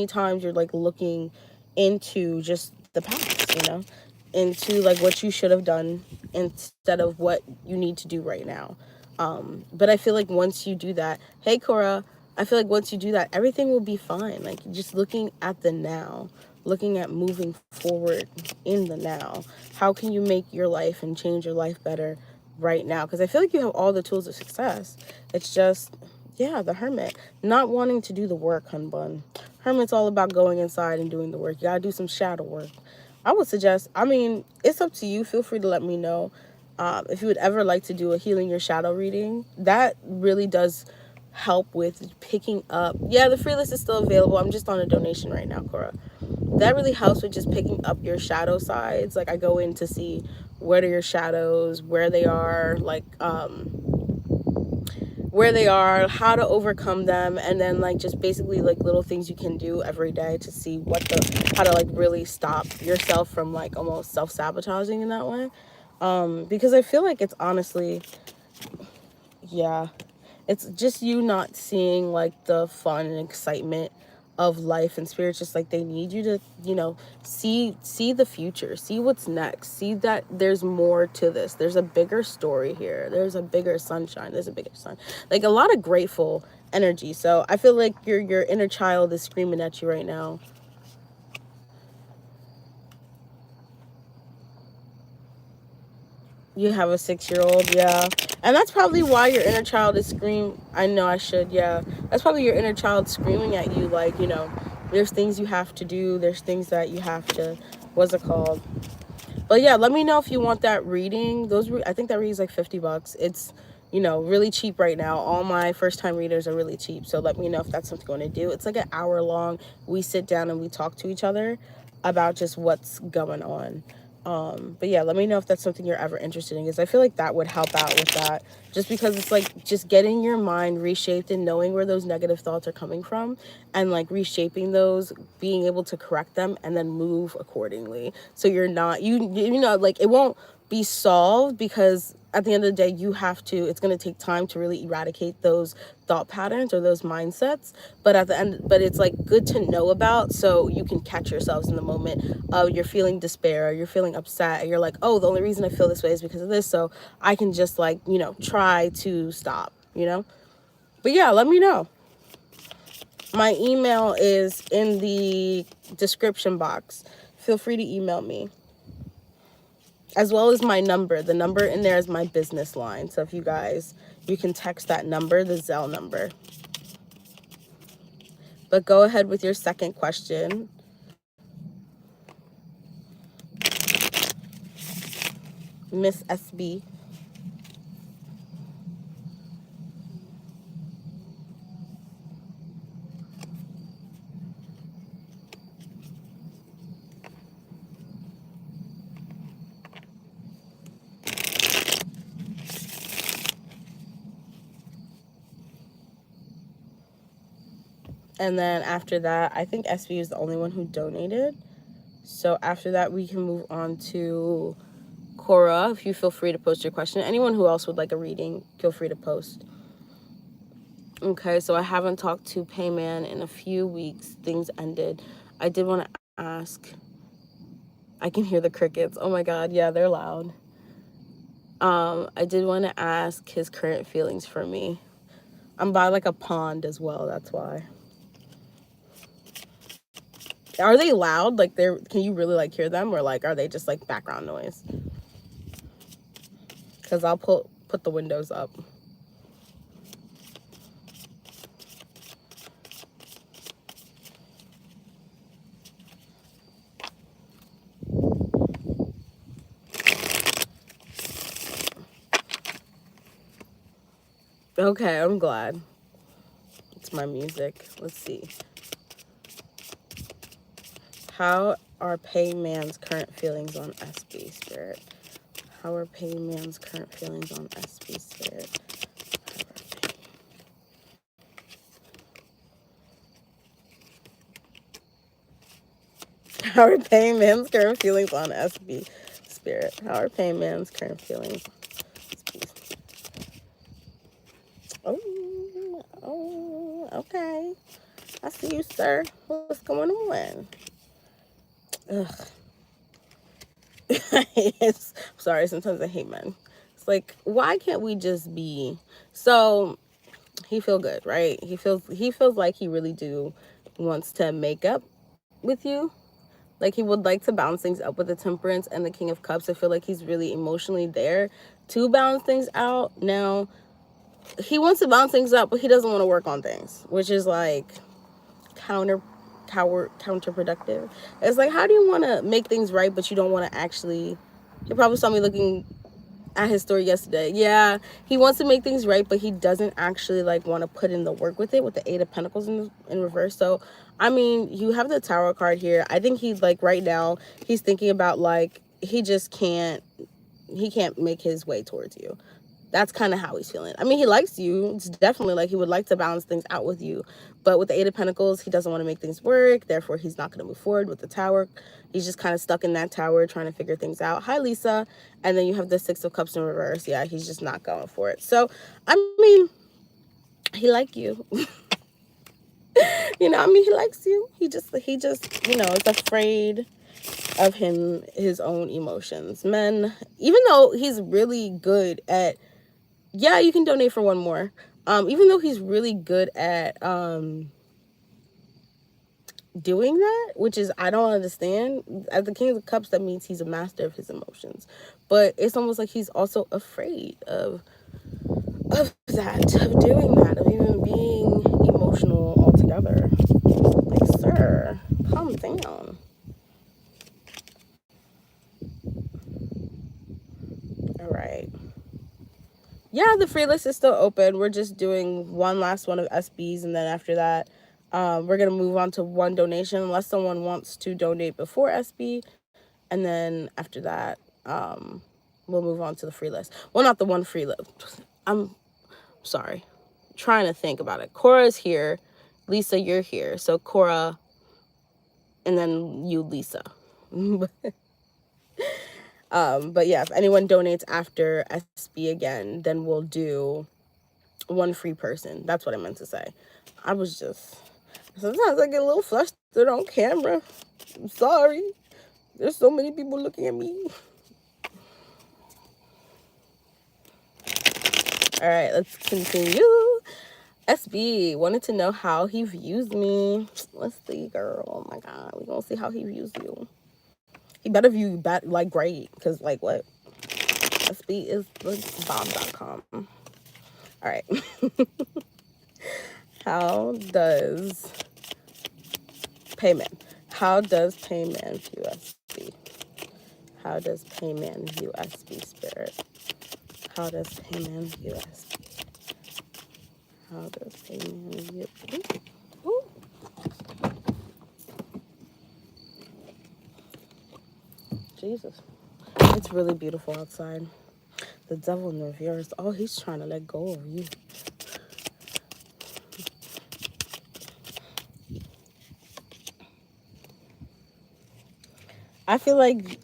times you're like looking into just the past, you know, into like what you should have done instead of what you need to do right now. But I feel like once you do that, hey Cora, I feel like once you do that, everything will be fine. Like just looking at the now, looking at moving forward in the now. How can you make your life and change your life better right now? Because I feel like you have all the tools of success. It's just, yeah, the hermit. Not wanting to do the work, hun bun. Hermit's all about going inside and doing the work. You gotta do some shadow work. I would suggest, I mean, it's up to you. Feel free to let me know if you would ever like to do a healing your shadow reading. That really does help with picking up. Yeah, the free list is still available. I'm just on a donation right now, Cora. That really helps with just picking up your shadow sides. Like I go in to see what are your shadows, where they are, like where they are, how to overcome them, and then like just basically like little things you can do every day to see how to like really stop yourself from like almost self-sabotaging in that way. Because I feel like it's honestly, yeah, it's just you not seeing like the fun and excitement of life and spirit. Just like they need you to, you know, see the future, see what's next, see that there's more to this, there's a bigger story here, there's a bigger sunshine, there's a bigger sun, like a lot of grateful energy. So I feel like your inner child is screaming at you right now. You have a 6-year-old, yeah. And that's probably why your inner child is screaming. I know I should, yeah. That's probably your inner child screaming at you, like, you know, there's things you have to do. There's things that you have to, what's it called? But yeah, let me know if you want that reading. I think that reading's like $50. It's, you know, really cheap right now. All my first time readers are really cheap. So let me know if that's something you want to do. It's like an hour long. We sit down and we talk to each other about just what's going on. But yeah, let me know if that's something you're ever interested in, because I feel like that would help out with that. Just because it's like just getting your mind reshaped and knowing where those negative thoughts are coming from, and like reshaping those, being able to correct them and then move accordingly. So you're not, you know, like it won't be solved, because at the end of the day, you have to, it's going to take time to really eradicate those thought patterns or those mindsets. But at the end, but it's like good to know about, so you can catch yourselves in the moment of you're feeling despair, or you're feeling upset, and you're like, oh, the only reason I feel this way is because of this. So I can just like, you know, try to stop, you know. But yeah, let me know. My email is in the description box. Feel free to email me, as well as my number. The number in there is my business line. So if you guys, you can text that number, the Zelle number. But go ahead with your second question. Miss SB. And then after that, I think SB is the only one who donated. So after that, we can move on to Cora. If you feel free to post your question. Anyone who else would like a reading, feel free to post. Okay, so I haven't talked to Payman in a few weeks. Things ended. I did want to ask. I can hear the crickets. Oh my God, yeah, they're loud. I did want to ask his current feelings for me. I'm by like a pond as well, that's why. Are they loud? Like can you really like hear them, or like are they just like background noise? Because I'll put the windows up. Okay, I'm glad. It's my music. Let's see. How are Payman's current feelings on SB Spirit? How are Payman's current feelings on SB Spirit? How are Payman's current feelings on SB Spirit? How are Payman's current feelings? Oh, okay. I see you, sir. What's going on? Ugh. It's, sorry, sometimes I hate men. It's like, why can't we just be? So he feel good, right? He feels like he really do wants to make up with you. Like he would like to balance things up with the Temperance and the King of Cups. I feel like he's really emotionally there to balance things out. Now, he wants to balance things up, but he doesn't want to work on things, which is like counterproductive. It's like, how do you want to make things right, but you don't want to actually... He probably saw me looking at his story yesterday. Yeah, he wants to make things right, but he doesn't actually like want to put in the work with it, with the Eight of Pentacles in reverse. So I mean, you have the Tower card here. I think he's like, right now he's thinking about like, he can't make his way towards you. That's kind of how he's feeling. I mean, he likes you. It's definitely like he would like to balance things out with you. But with the Eight of Pentacles, he doesn't want to make things work. Therefore, he's not going to move forward with the Tower. He's just kind of stuck in that tower trying to figure things out. Hi, Lisa. And then you have the Six of Cups in reverse. Yeah, he's just not going for it. So, I mean, he like you. You know, I mean, he likes you. He just, you know, is afraid of his own emotions. Men, even though he's really good at... Yeah, you can donate for one more. Even though he's really good at doing that, which is, I don't understand. As the King of Cups, that means he's a master of his emotions. But it's almost like he's also afraid of that, of doing that, of even being emotional altogether. Like, sir, calm down. All right. Yeah, the free list is still open. We're just doing one last one of SBs, and then after that, we're going to move on to one donation, unless someone wants to donate before SB, and then after that, we'll move on to the free list. Well, not the one free list. I'm sorry. Trying to think about it. Cora's here. Lisa, you're here. So Cora, and then you, Lisa. But yeah, if anyone donates after SB again, then we'll do one free person. That's what I meant to say. I was just... Sometimes I get a little flustered on camera. I'm sorry. There's so many people looking at me. All right, let's continue. SB wanted to know how he views me. Let's see, girl. Oh my God. We're going to see how he views you. He better view you like great. Because, like, what? SB is bomb.com. All right. How does payment view SB? How does payment view SB, Spirit? How does payment view SB? How does payment view... Ooh. Jesus. It's really beautiful outside. The devil in reverse. Oh, he's trying to let go of you. I feel like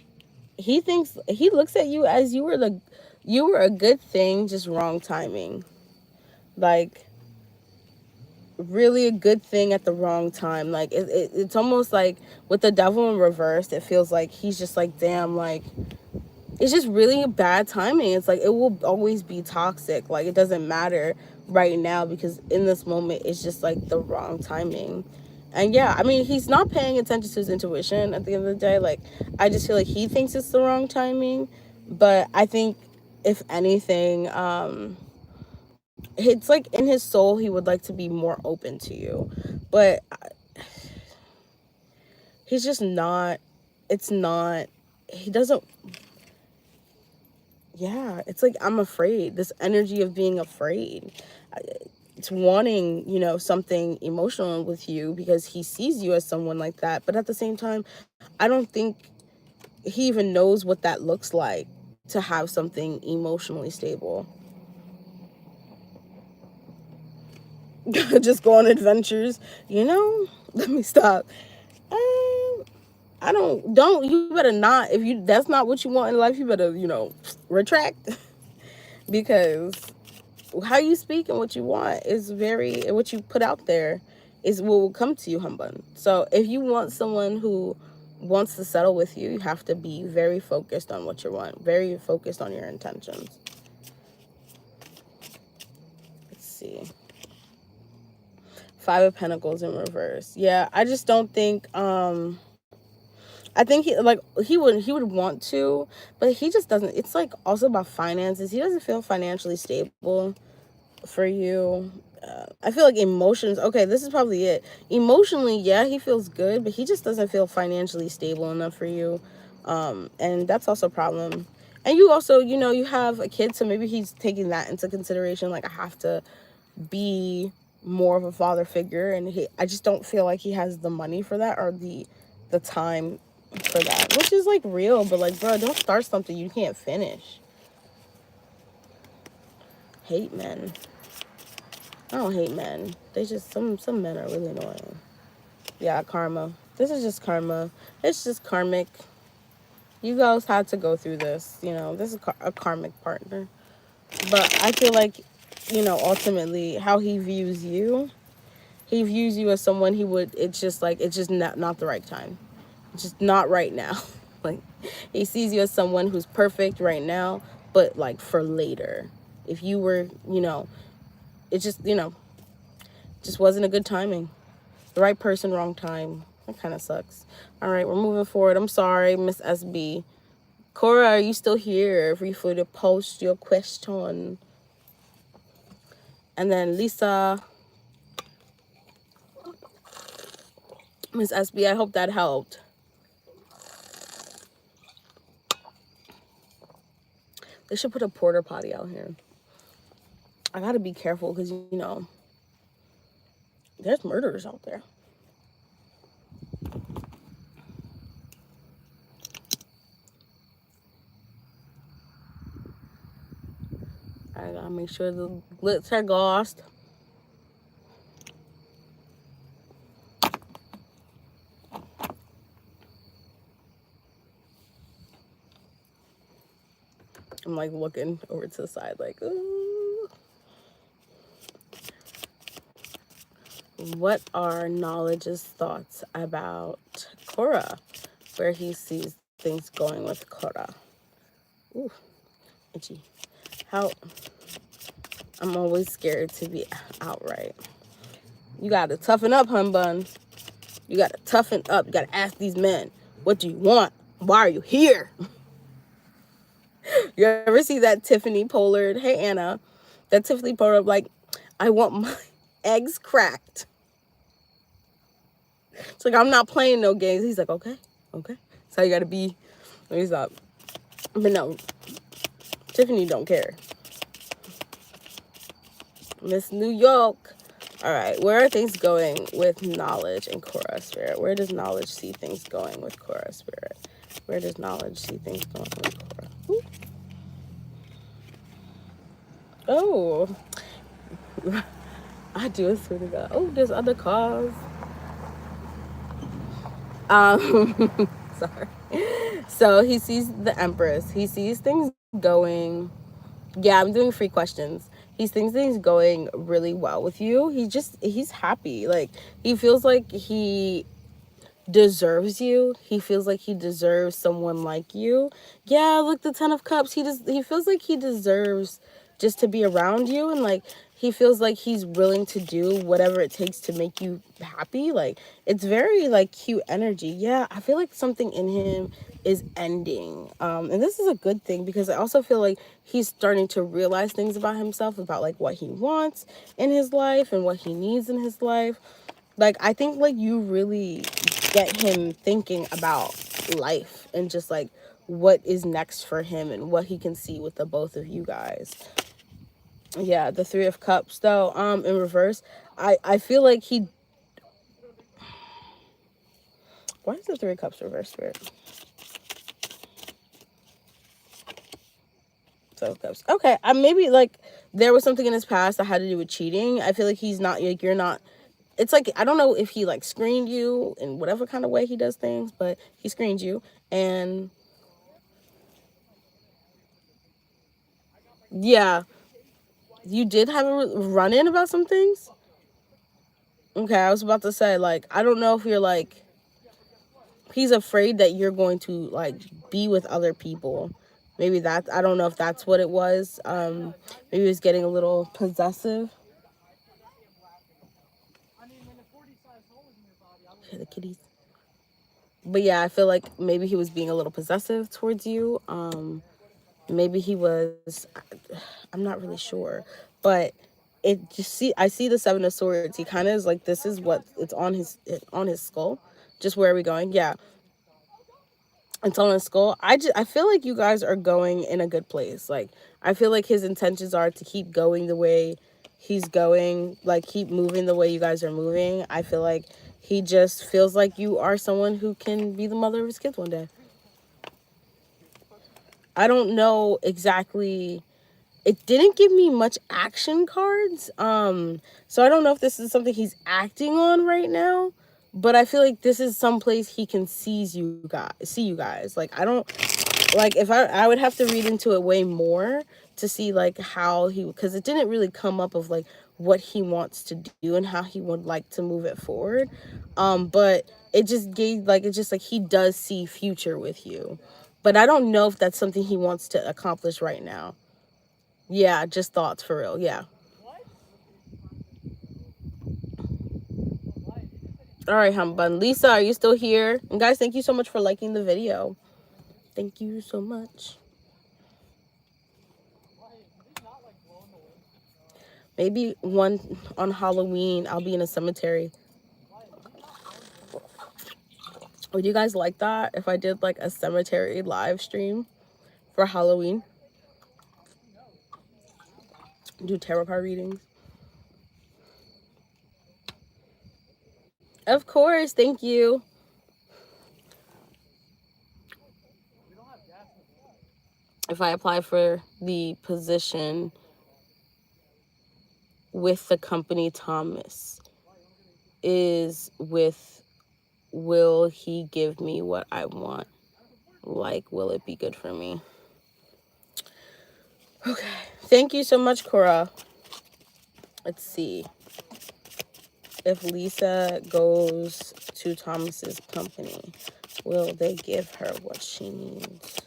he looks at you as you were a good thing, just wrong timing. Like, really a good thing at the wrong time. Like, it's almost like with the devil in reverse, it feels like he's just like, damn, like, it's just really bad timing. It's like, it will always be toxic. Like, it doesn't matter right now, because in this moment, it's just like the wrong timing. And yeah, I mean, he's not paying attention to his intuition at the end of the day. Like, I just feel like he thinks it's the wrong timing. But I think, if anything, it's like in his soul, he would like to be more open to you. But he's just not... It's not... He doesn't... Yeah, it's like, I'm afraid. This energy of being afraid. It's wanting, you know, something emotional with you because he sees you as someone like that. But at the same time, I don't think he even knows what that looks like, to have something emotionally stable. Just go on adventures, you know? Let me stop. You better not, if that's not what you want in life, you better, you know, retract. Because how you speak and what you want is what you put out there is what will come to you, humbug. So if you want someone who wants to settle with you, you have to be very focused on what you want, very focused on your intentions. Let's see. Five of Pentacles in reverse. Yeah, I just don't think I think he would want to, but he just doesn't. It's like also about finances. He doesn't feel financially stable for you. I feel like emotions. Okay, this is probably it. Emotionally, yeah, he feels good, but he just doesn't feel financially stable enough for you, and that's also a problem. And you also, you have a kid, so maybe he's taking that into consideration. Like, I have to be more of a father figure, and I just don't feel like he has the money for that, or the time for that, which is like real. But like, bro, don't start something you can't finish. Hate men. I don't hate men. They just, some men are really annoying. Yeah, karma. This is just karma. It's just karmic. You guys had to go through this. This is a karmic partner. But I feel like, ultimately, how he views you, he views you as someone he would, it's just not the right time. It's just not right now. Like, he sees you as someone who's perfect right now, but like for later. If you were, it just wasn't a good timing. The right person, wrong time. That kind of sucks. All right, we're moving forward. I'm sorry, Miss SB. Cora, are you still here? Free for to post your question. And then Lisa, Miss SB, I hope that helped. They should put a porta potty out here. I gotta be careful because, there's murderers out there. I gotta make sure the glitz are glossed. I'm like looking over to the side like, ooh. What are Knowledge's thoughts about Cora? Where he sees things going with Cora. Ooh, itchy. How... I'm always scared to be outright. You gotta toughen up, hun bun. You gotta toughen up. You gotta ask these men, what do you want? Why are you here? You ever see that Tiffany Pollard? Hey, Anna. That Tiffany Pollard, like, I want my eggs cracked. It's like, I'm not playing no games. He's like, okay. That's how you gotta be. He's up. But no, Tiffany don't care. Miss New York. All right, where are things going with Knowledge and Cora Spirit? Where does Knowledge see things going with Cora Spirit? Where does Knowledge see things going with Cora? Ooh. Oh, I do, I swear to God. Oh, there's other cars. Sorry. So he sees the Empress. He sees things going. Yeah, I'm doing free questions. He thinks things going really well with you. He's happy. Like, he feels like he deserves you. He feels like he deserves someone like you. Yeah, look, the Ten of Cups. He feels like he deserves just to be around you, and like he feels like he's willing to do whatever it takes to make you happy. Like, it's very like cute energy. Yeah, I feel like something in him is ending. And this is a good thing because I also feel like he's starting to realize things about himself, about like what he wants in his life and what he needs in his life. Like, I think like you really get him thinking about life and just like what is next for him and what he can see with the both of you guys. Yeah, the Three of Cups though, in reverse, I feel like he... Why is the Three of Cups reverse, Spirit? So Cups. Okay, maybe like there was something in his past that had to do with cheating. I feel like he's not, like, you're not... It's like, I don't know if he like screened you in whatever kind of way he does things, but he screened you. And yeah, you did have a run-in about some things. Okay, I was about to say, like, I don't know if you're like, he's afraid that you're going to like be with other people. Maybe that, I don't know if that's what it was. Maybe he was getting a little possessive. Okay, the kitties. But yeah, I feel like maybe he was being a little possessive towards you. Maybe he was, I'm not really sure, but it just I see the Seven of Swords. He kind of is like, this is what it's on his skull. Just where are we going? Yeah, it's on his skull. I feel like you guys are going in a good place. Like, I feel like his intentions are to keep going the way he's going, like keep moving the way you guys are moving. I feel like he just feels like you are someone who can be the mother of his kids one day. I don't know exactly. It didn't give me much action cards. So I don't know if this is something he's acting on right now, but I feel like this is someplace he can see you guys. Like, I don't, like, if I would have to read into it way more to see like how he, because it didn't really come up of like what he wants to do and how he would like to move it forward. But it just gave like, it's just like he does see future with you, but I don't know if that's something he wants to accomplish right now. Yeah, just thoughts for real. Yeah. All right, hum bun. Lisa, are you still here? And guys, thank you so much for liking the video. Thank you so much. Maybe one on Halloween, I'll be in a cemetery. Would you guys like that if I did like a cemetery live stream for Halloween? Do tarot card readings? Of course, thank you. If I apply for the position with the company Thomas is with, will he give me what I want? Like, will it be good for me? Okay. Thank you so much, Cora. Let's see. If Lisa goes to Thomas's company, will they give her what she needs?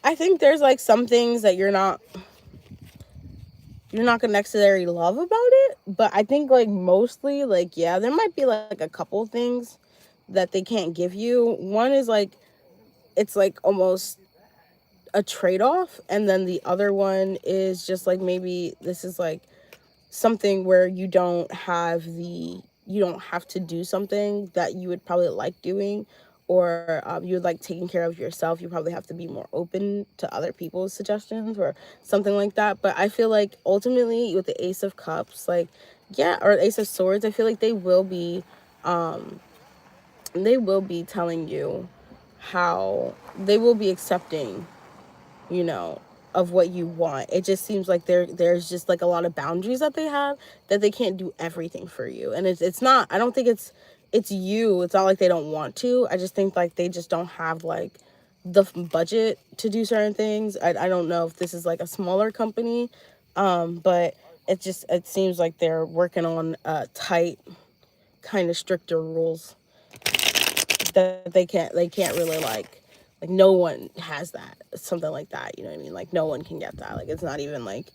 I think there's like some things that you're not gonna necessarily love about it, but I think like mostly like, yeah, there might be like a couple things that they can't give you. One is like, it's like almost a trade-off, and then the other one is just like, maybe this is like something where you don't have to do something that you would probably like doing, or you would like taking care of yourself. You probably have to be more open to other people's suggestions or something like that. But I feel like ultimately with the Ace of Cups, like, yeah, or Ace of Swords, I feel like they will be telling you how they will be accepting, you know, of what you want. It just seems like there's just like a lot of boundaries that they have, that they can't do everything for you. And it's not, I don't think it's you. It's not like they don't want to. I just think like they just don't have like the budget to do certain things. I don't know if this is like a smaller company, but it seems like they're working on tight, kind of stricter rules that they can't really like no one has that, something like that, you know what I mean? Like, no one can get that. Like, it's not even like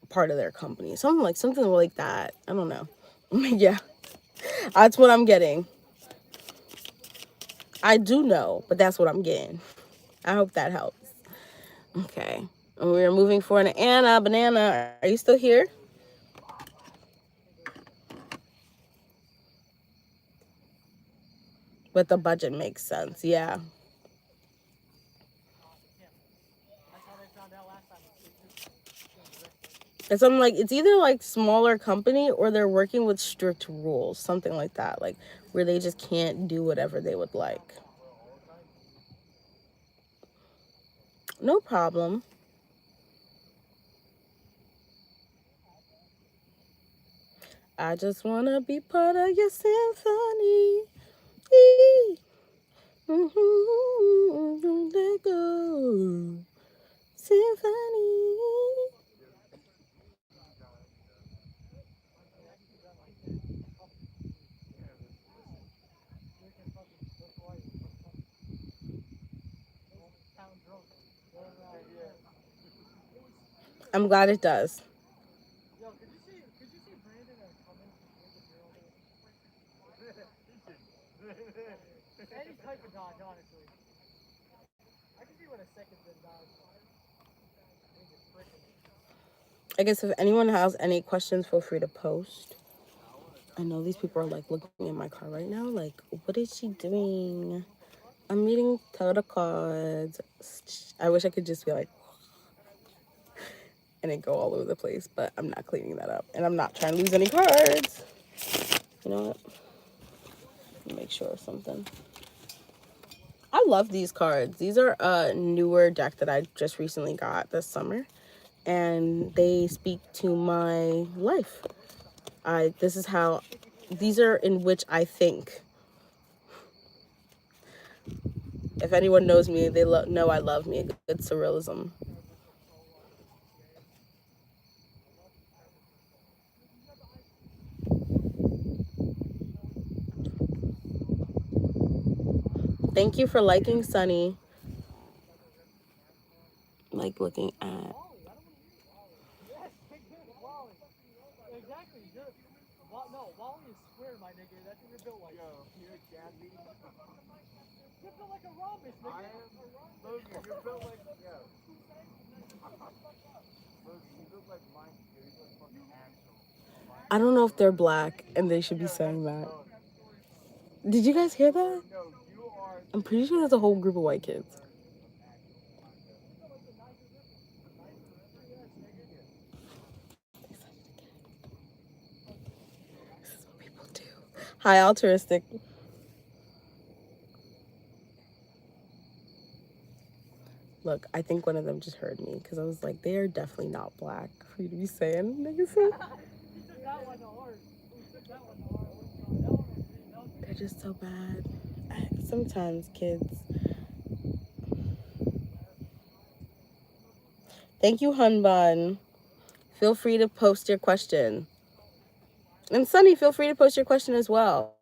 part of their company, something like that. I don't know. Yeah, that's what I'm getting. I do know, but that's what I'm getting. I hope that helps. Okay, and we're moving forward to Anna. Banana, are you still here? But the budget makes sense. Yeah. And so I'm like, it's either like smaller company or they're working with strict rules, something like that, like where they just can't do whatever they would like. No problem. I just wanna be part of your symphony. Mm-hmm. Let go. symphony. I'm glad it does. I guess if anyone has any questions, feel free to post. I know these people are like looking in my car right now, like, what is she doing? I'm reading tarot cards. I wish I could just be like, and it go all over the place, but I'm not cleaning that up. And I'm not trying to lose any cards. You know what? Let me make sure of something. I love these cards. These are a newer deck that I just recently got this summer. And they speak to my life. These are in which I think. If anyone knows me, they know I love me a good surrealism. Thank you for liking Sunny. Like looking at. I don't know if they're black and they should be saying that. Did you guys hear that? I'm pretty sure there's a whole group of white kids. This is what people do. Hi, altruistic. Look, I think one of them just heard me because I was like, they are definitely not black for you to be saying, niggas. They're just so bad. Sometimes kids. Thank you, Hunbun. Feel free to post your question. And Sunny, feel free to post your question as well.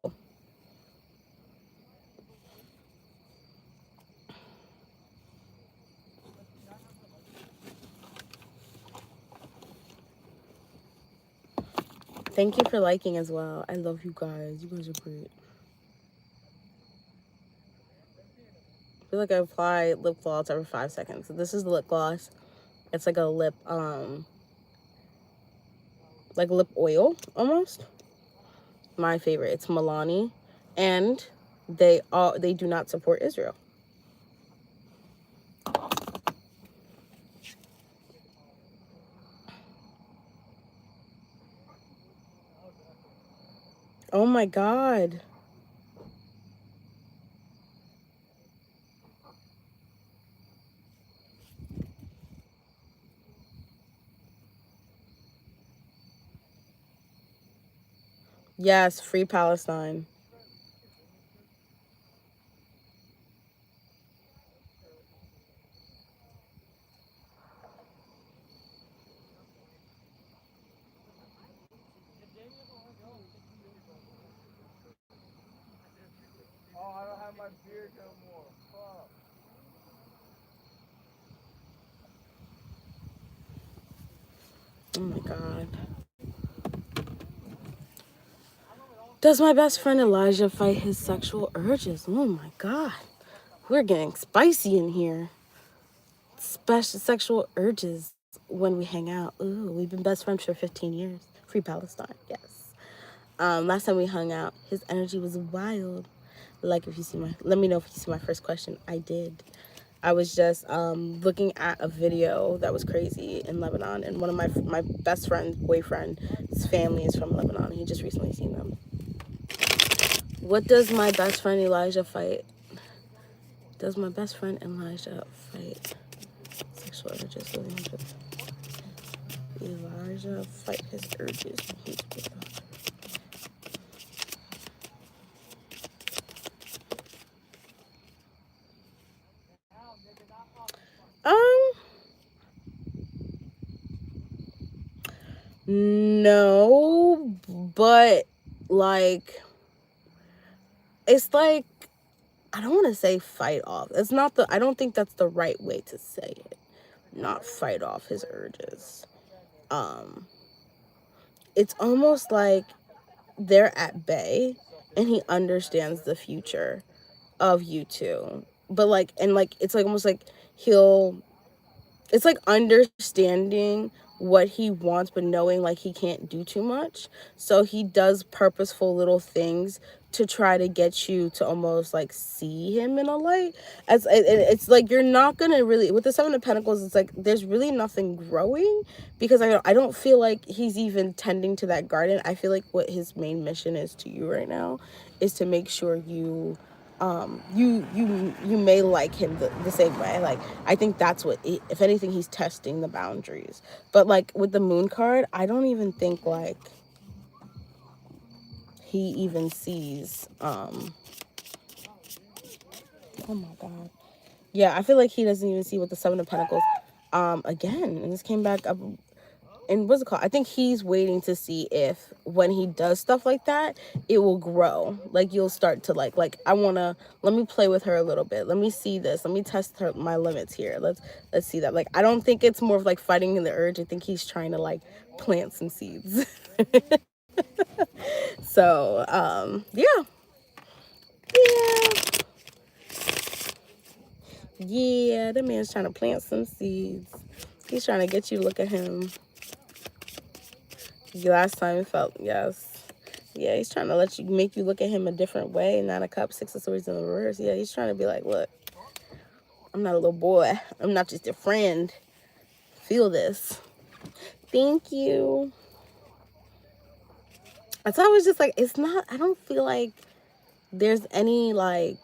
Thank you for liking as well. I love you guys. You guys are great. I feel like I apply lip gloss every 5 seconds. So this is the lip gloss. It's like a lip oil almost. My favorite. It's Milani, and they do not support Israel. Oh my God. Yes, free Palestine. Oh my God. Does my best friend Elijah fight his sexual urges? Oh my God. We're getting spicy in here. Special sexual urges when we hang out. Ooh, we've been best friends for 15 years. Free Palestine, yes. Last time we hung out, his energy was wild. Like, if you see let me know if you see my first question. I did. I was just looking at a video that was crazy in Lebanon, and one of my best friend's boyfriend's family is from Lebanon. He just recently seen them. What does my best friend Elijah fight? Does my best friend Elijah fight sexual urges? Elijah fight his urges when he's with us. No, but like it's like I don't want to say fight off. It's not the I don't think that's the right way to say it. Not fight off his urges. Um it's almost like they're at bay and he understands the future of you two. But like and like it's like almost like he'll it's like understanding what he wants but knowing like he can't do too much, so he does purposeful little things to try to get you to almost like see him in a light. As it's like you're not gonna really with the Seven of Pentacles, it's like there's really nothing growing because I don't feel like he's even tending to that garden. I feel like what his main mission is to you right now is to make sure you you may like him the same way. Like I think that's what if anything he's testing the boundaries. But like with the Moon card, I don't even think like he even sees oh my god, yeah, I feel like he doesn't even see what the Seven of Pentacles again, and this came back up. And what's it called? I think he's waiting to see if when he does stuff like that, it will grow. Like you'll start to like let me play with her a little bit. Let me see this. Let me test my limits here. Let's see that. Like I don't think it's more of like fighting in the urge. I think he's trying to like plant some seeds. So, yeah. Yeah. Yeah, the man's trying to plant some seeds. He's trying to get you to look at him. Last time it felt, yes. Yeah, he's trying to make you look at him a different way. Nine of Cups, Six of Swords in the reverse. Yeah, he's trying to be like, look, I'm not a little boy. I'm not just your friend. Feel this. Thank you. So I was just like, it's not, I don't feel like there's any like,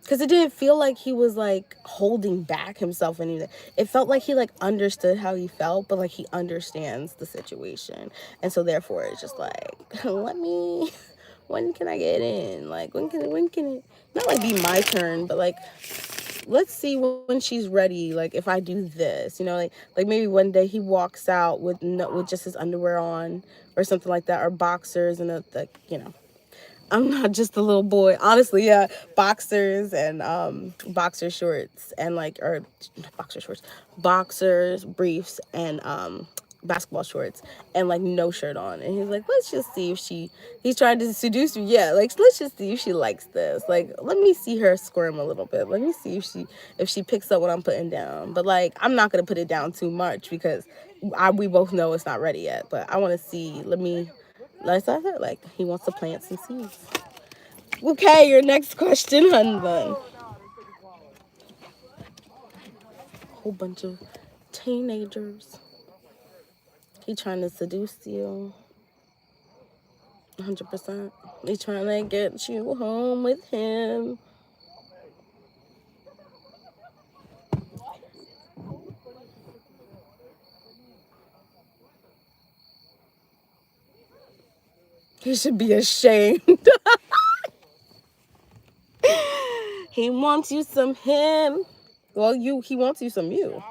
because it didn't feel like he was like holding back himself anything. It felt like he like understood how he felt, but like he understands the situation. And so therefore it's just like, when can I get in? Like when can it not like be my turn, but like let's see when she's ready. Like if I do this, like maybe one day he walks out with with just his underwear on or something like that, or boxers and I'm not just a little boy. Honestly, yeah. Boxers and boxer shorts and like or boxer shorts. Boxers, briefs and basketball shorts and like no shirt on. And he's like, let's just see if he's trying to seduce me. Yeah, like let's just see if she likes this. Like let me see her squirm a little bit. Let me see if she picks up what I'm putting down. But like I'm not gonna put it down too much because we both know it's not ready yet. But I wanna see, like I said, like he wants to plant some seeds. Okay, your next question, hun. Whole bunch of teenagers. He trying to seduce you. 100%. He trying to get you home with him. He should be ashamed. He wants you some him. Well, he wants you some you.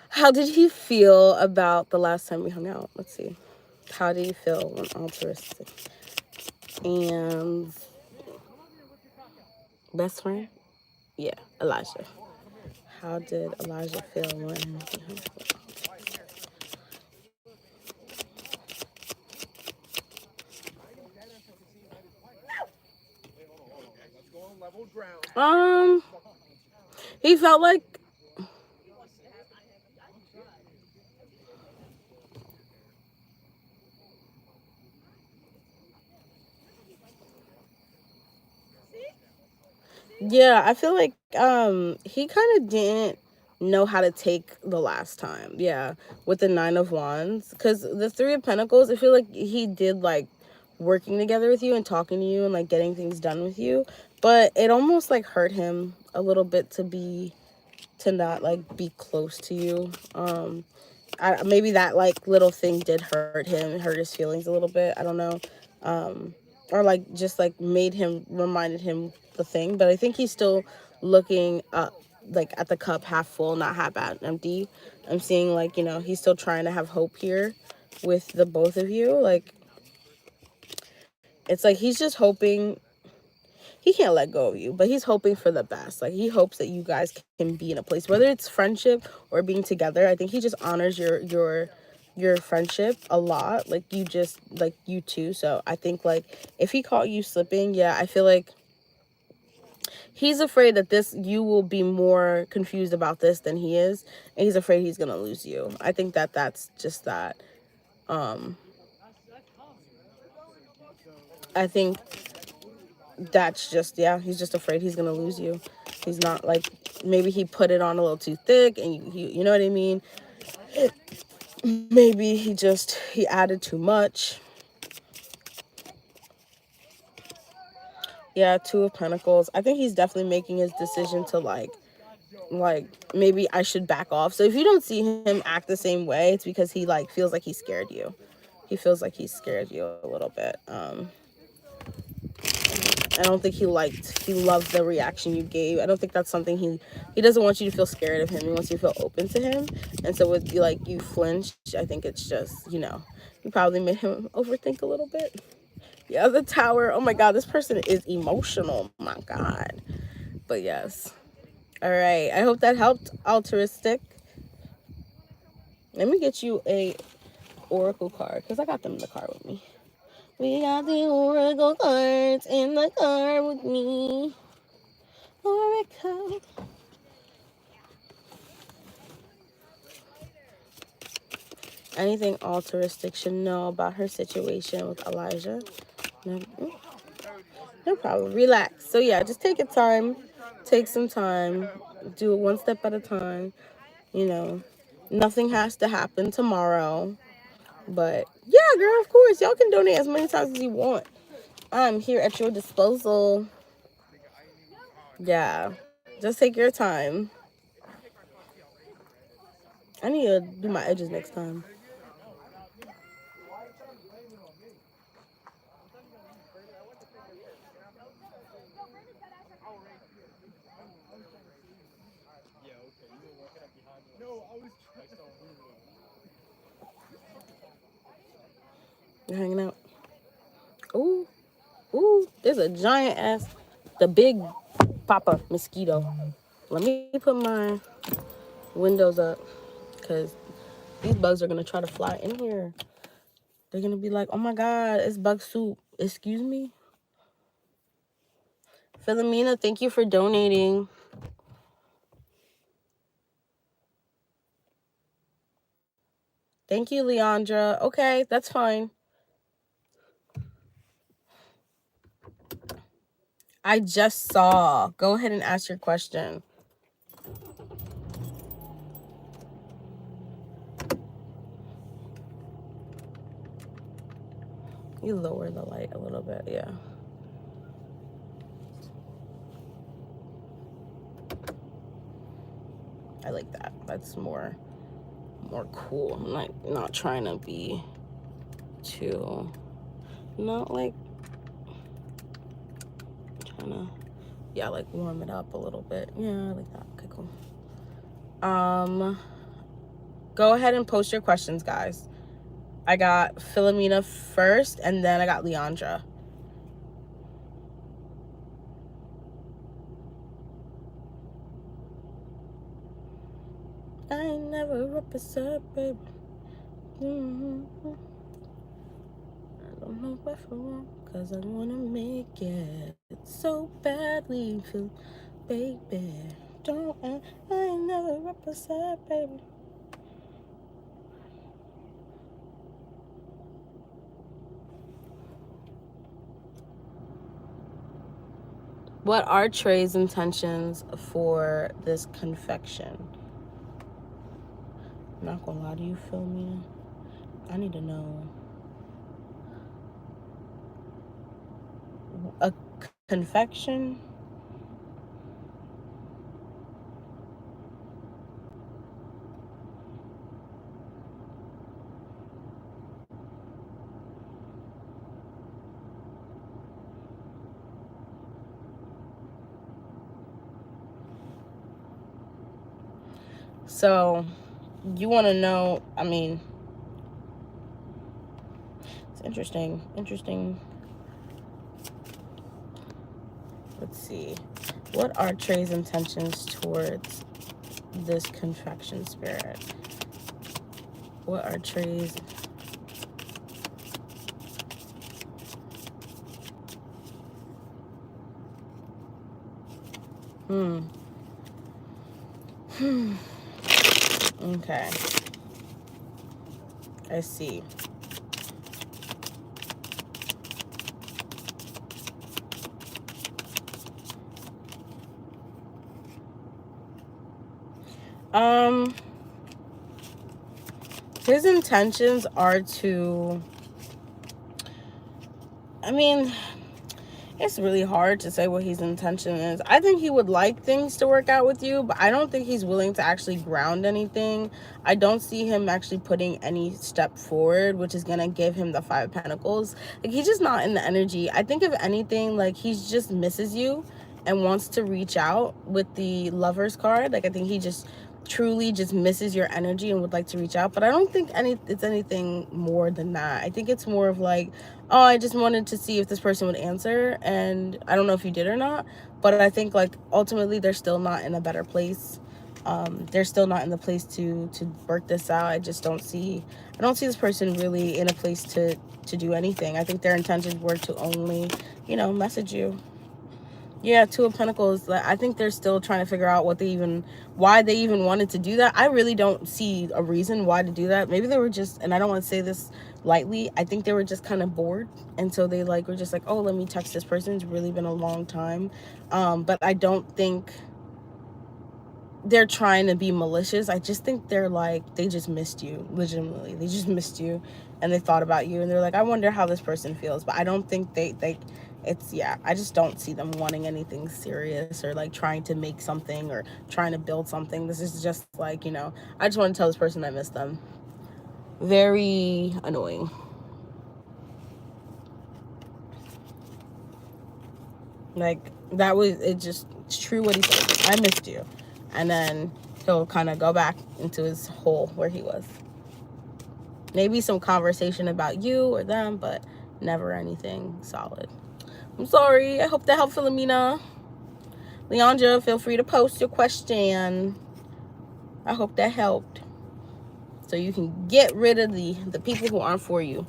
How did he feel about the last time we hung out? Let's see. How did he feel when altruistic? And best friend? Yeah, Elijah. How did Elijah feel when he hung out? He felt like yeah, I feel like he kind of didn't know how to take the last time. Yeah, with the 9 of Wands, because the 3 of Pentacles, I feel like he did like working together with you and talking to you and like getting things done with you, but it almost like hurt him a little bit to not like be close to you. Maybe that like little thing did hurt him, hurt his feelings a little bit. I don't know. Or like just like reminded him the thing, but I think he's still looking up like at the cup half full, not half empty. I'm seeing like, you know, he's still trying to have hope here with the both of you. Like, it's like he's just hoping. He can't let go of you, but he's hoping for the best. Like, he hopes that you guys can be in a place, whether it's friendship or being together. I think he just honors your friendship a lot. Like, you just like you two. So I think like if he caught you slipping, yeah, I feel like he's afraid that you will be more confused about this than he is, and he's afraid he's gonna lose you. I think that's just that. I think that's just, yeah, he's just afraid he's gonna lose you. He's not like, maybe he put it on a little too thick, and you know what I mean. Maybe he added too much. Yeah, 2 of Pentacles. I think he's definitely making his decision to like maybe I should back off. So if you don't see him act the same way, it's because he like feels like he scared you. He feels like he scared you a little bit. I don't think he loved the reaction you gave. I don't think that's something he doesn't want you to feel scared of him. He wants you to feel open to him. And so with you flinched, I think it's just, you know, you probably made him overthink a little bit. Yeah, the Tower. Oh my God, this person is emotional. My God. But yes. All right. I hope that helped, altruistic. Let me get you a oracle card because I got them in the car with me. We got the oracle cards in the car with me. Oracle. Anything altruistic should know about her situation with Elijah? No, no problem. Relax. So yeah, just take your time. Take some time. Do it one step at a time. You know, nothing has to happen tomorrow. But yeah, girl, of course, y'all can donate as many times as you want. I'm here at your disposal. Yeah, just take your time. I need to do my edges next time. You're hanging out. Ooh, ooh, there's a giant ass, the big papa mosquito. Let me put my windows up because these bugs are going to try to fly in here. They're going to be like, oh my God, it's bug soup. Excuse me? Philomena, thank you for donating. Thank you, Leandra. Okay, that's fine. I just saw. Go ahead and ask your question. You lower the light a little bit, yeah. I like that. That's more cool. I'm not trying to be too, not like trying to, yeah, like warm it up a little bit. Yeah, I like that. Okay, cool. Go ahead and post your questions, guys. I got Philomena first, and then I got Leandra. I ain't never represent, baby. I don't know what for, cause I wanna make it so badly, feel, baby. Don't I ain't never represent, baby. What are Trey's intentions for this confection? Not gonna lie to you, Philomena. I need to know. A confection? So, you want to know, I mean, it's interesting. Let's see. What are Trey's intentions towards this confection spirit? What are Trey's... Okay. I see. His intentions are to... I mean... It's really hard to say what his intention is. I think he would like things to work out with you, but I don't think he's willing to actually ground anything. I don't see him actually putting any step forward, which is going to give him the 5 of Pentacles. Like, he's just not in the energy. I think if anything, like, he just misses you and wants to reach out with the Lover's card. Like, I think he just truly just misses your energy and would like to reach out, but I don't think it's anything more than that. I think it's more of like, oh, I just wanted to see if this person would answer, and I don't know if you did or not, but I think like ultimately they're still not in a better place. They're still not in the place to work this out. I don't see this person really in a place to do anything. I think their intentions were to only, message you. Yeah, 2 of Pentacles. I think they're still trying to figure out why they even wanted to do that. I really don't see a reason why to do that. Maybe they were just, and I don't want to say this lightly, I think they were just kind of bored, and so they were just like, oh, let me text this person. It's really been a long time. But I don't think they're trying to be malicious. I just think they're they just missed you. Legitimately, they just missed you, and they thought about you, and they're like, I wonder how this person feels. But I don't think I just don't see them wanting anything serious or trying to make something or trying to build something. This is just I just want to tell this person I miss them. Very annoying. It's true what he said. I missed you. And then he'll kind of go back into his hole where he was. Maybe some conversation about you or them, but never anything solid. I'm sorry. I hope that helped, Philomena. Leandra, feel free to post your question. I hope that helped. So you can get rid of the people who aren't for you.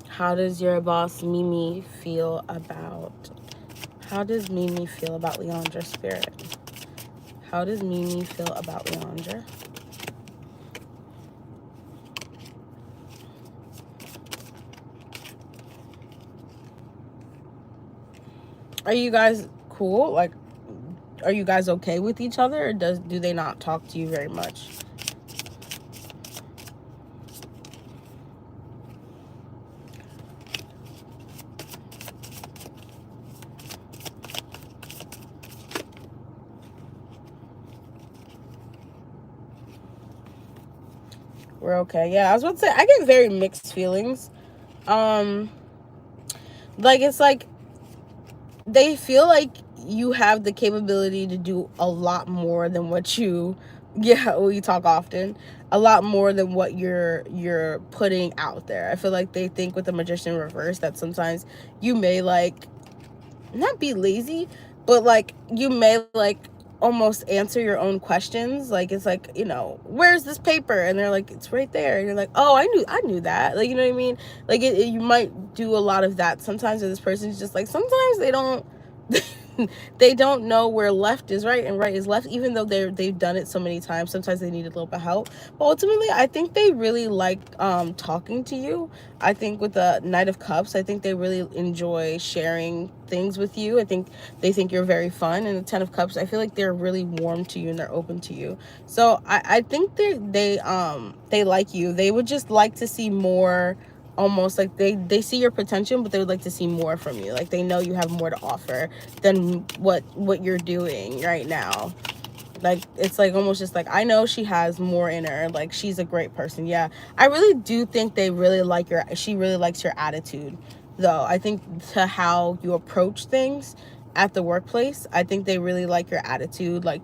How does your boss Mimi feel about Leandra, spirit? How does Mimi feel about Leandra? Are you guys cool? Are you guys okay with each other, or do they not talk to you very much? We're okay. Yeah, I was about to say, I get very mixed feelings. It's they feel like you have the capability to do a lot more than what you... Yeah, we talk often. A lot more than what you're putting out there. I feel like they think with the Magician in reverse that sometimes you may not be lazy, but you may almost answer your own questions. Like, it's like, you know, where's this paper? And they're like, it's right there. And you're like, oh, I knew that. Like, you know what I mean? Like, you might do a lot of that sometimes. And this person's just like, sometimes they don't they don't know where left is right and right is left, even though they've done it so many times. Sometimes they need a little bit of help, but ultimately I think they really like talking to you. I think with the Knight of Cups, I think they really enjoy sharing things with you. I think they think you're very fun. And the Ten of Cups, I feel like they're really warm to you and they're open to you. So I think they like you. They would just like to see more. Almost like they see your potential, but they would like to see more from you. Like, they know you have more to offer than what you're doing right now. Like, it's like almost just like, I know she has more in her. Like, she's a great person. Yeah, I really do think they really like she really likes your attitude, though. I think to how you approach things at the workplace, I think they really like your attitude. Like,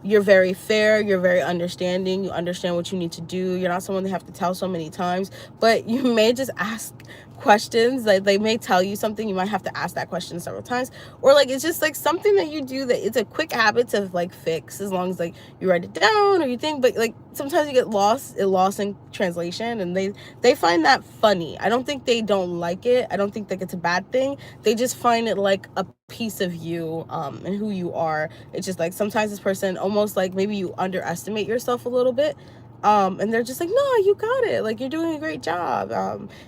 you're very fair, you're very understanding, you understand what you need to do. You're not someone they have to tell so many times, but you may just ask questions. Like, they may tell you something, you might have to ask that question several times, or like, it's just like something that you do that it's a quick habit to like fix, as long as like you write it down or you think. But like, sometimes you get lost in translation, and they find that funny. I don't think they don't like it. I don't think like it's a bad thing. They just find it like a piece of you, and who you are. It's just like, sometimes this person almost like, maybe you underestimate yourself a little bit, and they're just like, no, you got it, like, you're doing a great job,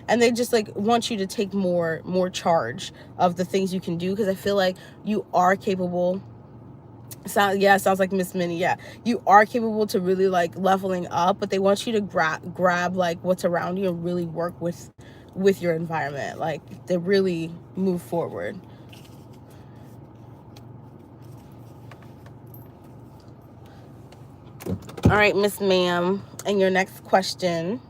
and they just like want you to take more charge of the things you can do, because I feel like you are capable. Sounds like Miss Minnie. Yeah, you are capable to really like leveling up, but they want you to grab like what's around you and really work with your environment, like, to really move forward. All right, Miss Ma'am, and your next question.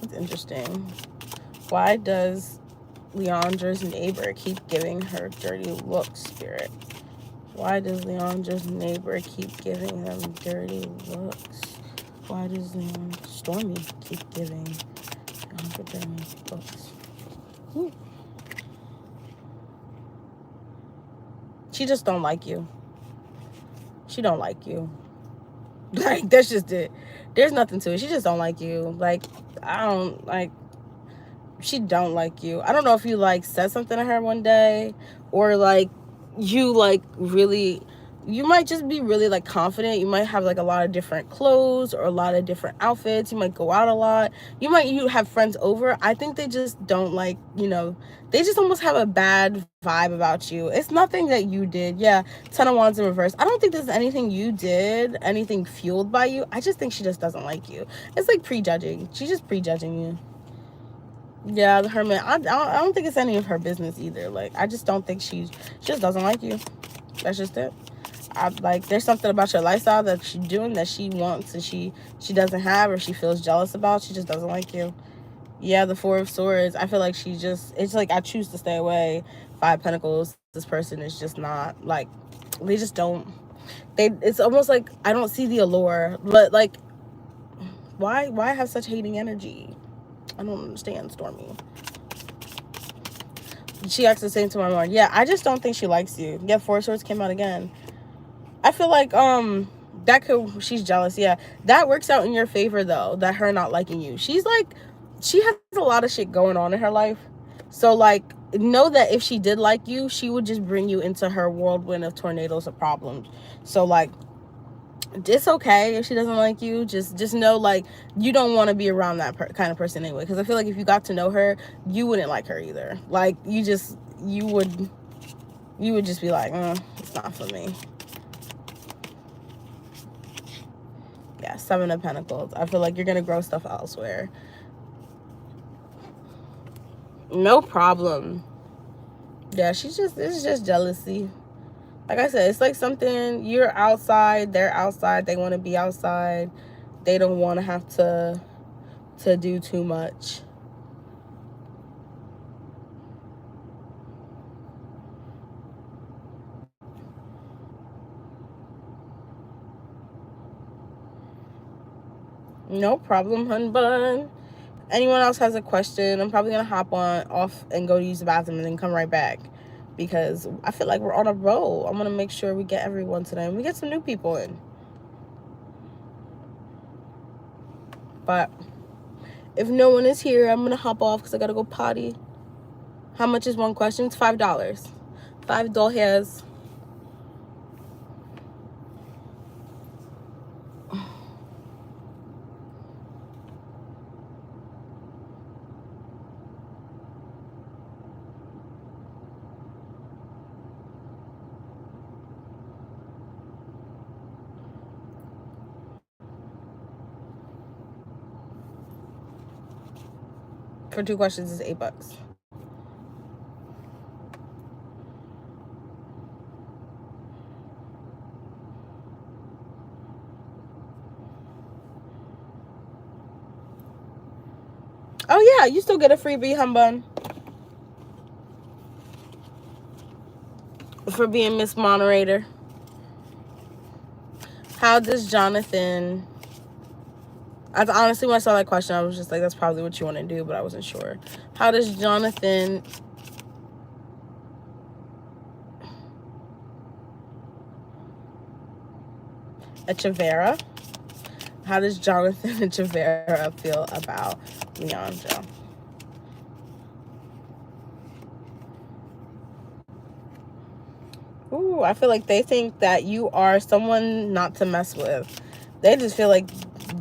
It's interesting. Why does Leandra's neighbor keep giving her dirty looks, Spirit? Why does Leandra's neighbor keep giving them dirty looks? Why does Stormy keep giving Leandra dirty looks? Ooh. She just don't like you. She don't like you. Like, that's just it. There's nothing to it. She just don't like you. Like, I don't like. She don't like you. I don't know if you like said something to her one day, or like you like really, you might just be really like confident. You might have like a lot of different clothes or a lot of different outfits. You might go out a lot. You have friends over. I think they just don't like, they just almost have a bad vibe about you. It's nothing that you did. Yeah, Ten of Wands in reverse. I don't think there's anything you did, anything fueled by you. I just think she just doesn't like you. It's like prejudging. She's just prejudging you. Yeah, the Hermit. I don't think it's any of her business either. Like, I just don't think she just doesn't like you. That's just it. Like, there's something about your lifestyle that she's doing that she wants and she doesn't have, or she feels jealous about. She just doesn't like you. Yeah, the Four of Swords. I feel like it's like, I choose to stay away. Five Pentacles. This person is just not like, they just don't. It's almost like I don't see the allure. But like, why have such hating energy? I don't understand, Stormy. She acts the same to my mom. Yeah, I just don't think she likes you. Yeah, Four Swords came out again. I feel like she's jealous. Yeah, that works out in your favor though, that her not liking you. She has a lot of shit going on in her life. So like, know that if she did like you, she would just bring you into her whirlwind of tornadoes of problems. So like, it's okay if she doesn't like you. Just know, like, you don't want to be around that kind of person anyway, because I feel like if you got to know her, you wouldn't like her either. Like, you would just be like, it's not for me. Yeah, Seven of Pentacles. I feel like you're gonna grow stuff elsewhere. No problem. Yeah, it's just jealousy. Like I said, it's like something, you're outside, they're outside, they want to be outside, they don't want to have to do too much. No problem, hun bun. Anyone else has a question, I'm probably gonna hop on off and go to use the bathroom and then come right back, because I feel like we're on a roll. I'm gonna make sure we get everyone today and we get some new people in. But if no one is here, I'm gonna hop off because I gotta go potty. How much is one question? It's $5. 5 doll hairs. For 2 questions is $8. Oh yeah, you still get a freebie, humbun, for being Miss Moderator. How does Jonathan... Honestly, when I saw that question, I was just like, that's probably what you want to do, but I wasn't sure. How does Jonathan... Echeverria? How does Jonathan Echeverria feel about Leandra? Ooh, I feel like they think that you are someone not to mess with. They just feel like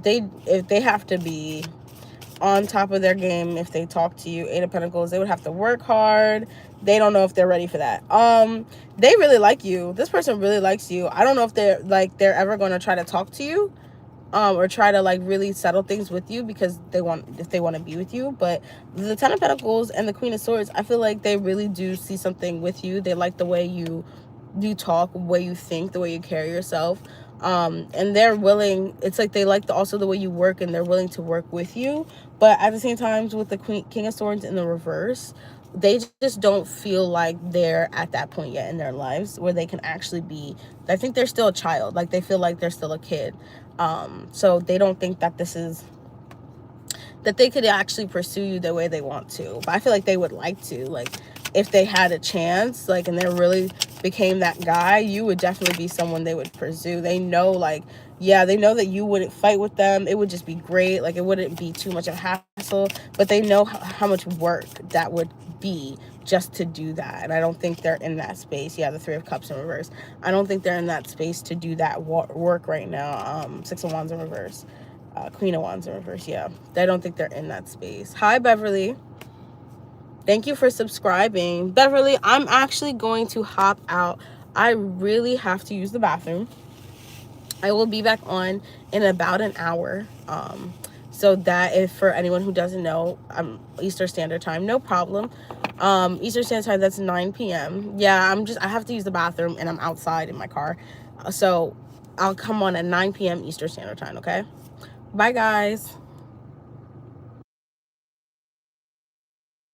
if they have to be on top of their game if they talk to you. 8 of Pentacles, they would have to work hard. They don't know if they're ready for that. They really like you. This person really likes you. I don't know if they're ever going to try to talk to you, or try to like really settle things with you because they want to be with you. But the 10 of Pentacles and the Queen of Swords, I feel like they really do see something with you. They like the way you talk, the way you think, the way you carry yourself. And they're willing, it's like they like also the way you work, and they're willing to work with you. But at the same time, with the King of Swords in the reverse, they just don't feel like they're at that point yet in their lives where they can actually be... I think they're still a child. Like, they feel like they're still a kid. So they don't think that that they could actually pursue you the way they want to. But I feel like they would like to. Like, if they had a chance, like, and they really became that guy, you would definitely be someone they would pursue. They know, like, yeah, they know that you wouldn't fight with them. It would just be great. Like, it wouldn't be too much of a hassle. But they know how much work that would be just to do that. And I don't think they're in that space. Yeah, the 3 of Cups in reverse. I don't think they're in that space to do that work right now. 6 of Wands in reverse. Queen of Wands in reverse. Yeah, I don't think they're in that space. Hi, Beverly. Thank you for subscribing. Beverly, I'm actually going to hop out. I really have to use the bathroom. I will be back on in about an hour. So that, if for anyone who doesn't know, Eastern Standard Time, no problem. Eastern Standard Time, that's 9 p.m. Yeah, I have to use the bathroom, and I'm outside in my car. So I'll come on at 9 p.m. Eastern Standard Time, okay? Bye, guys.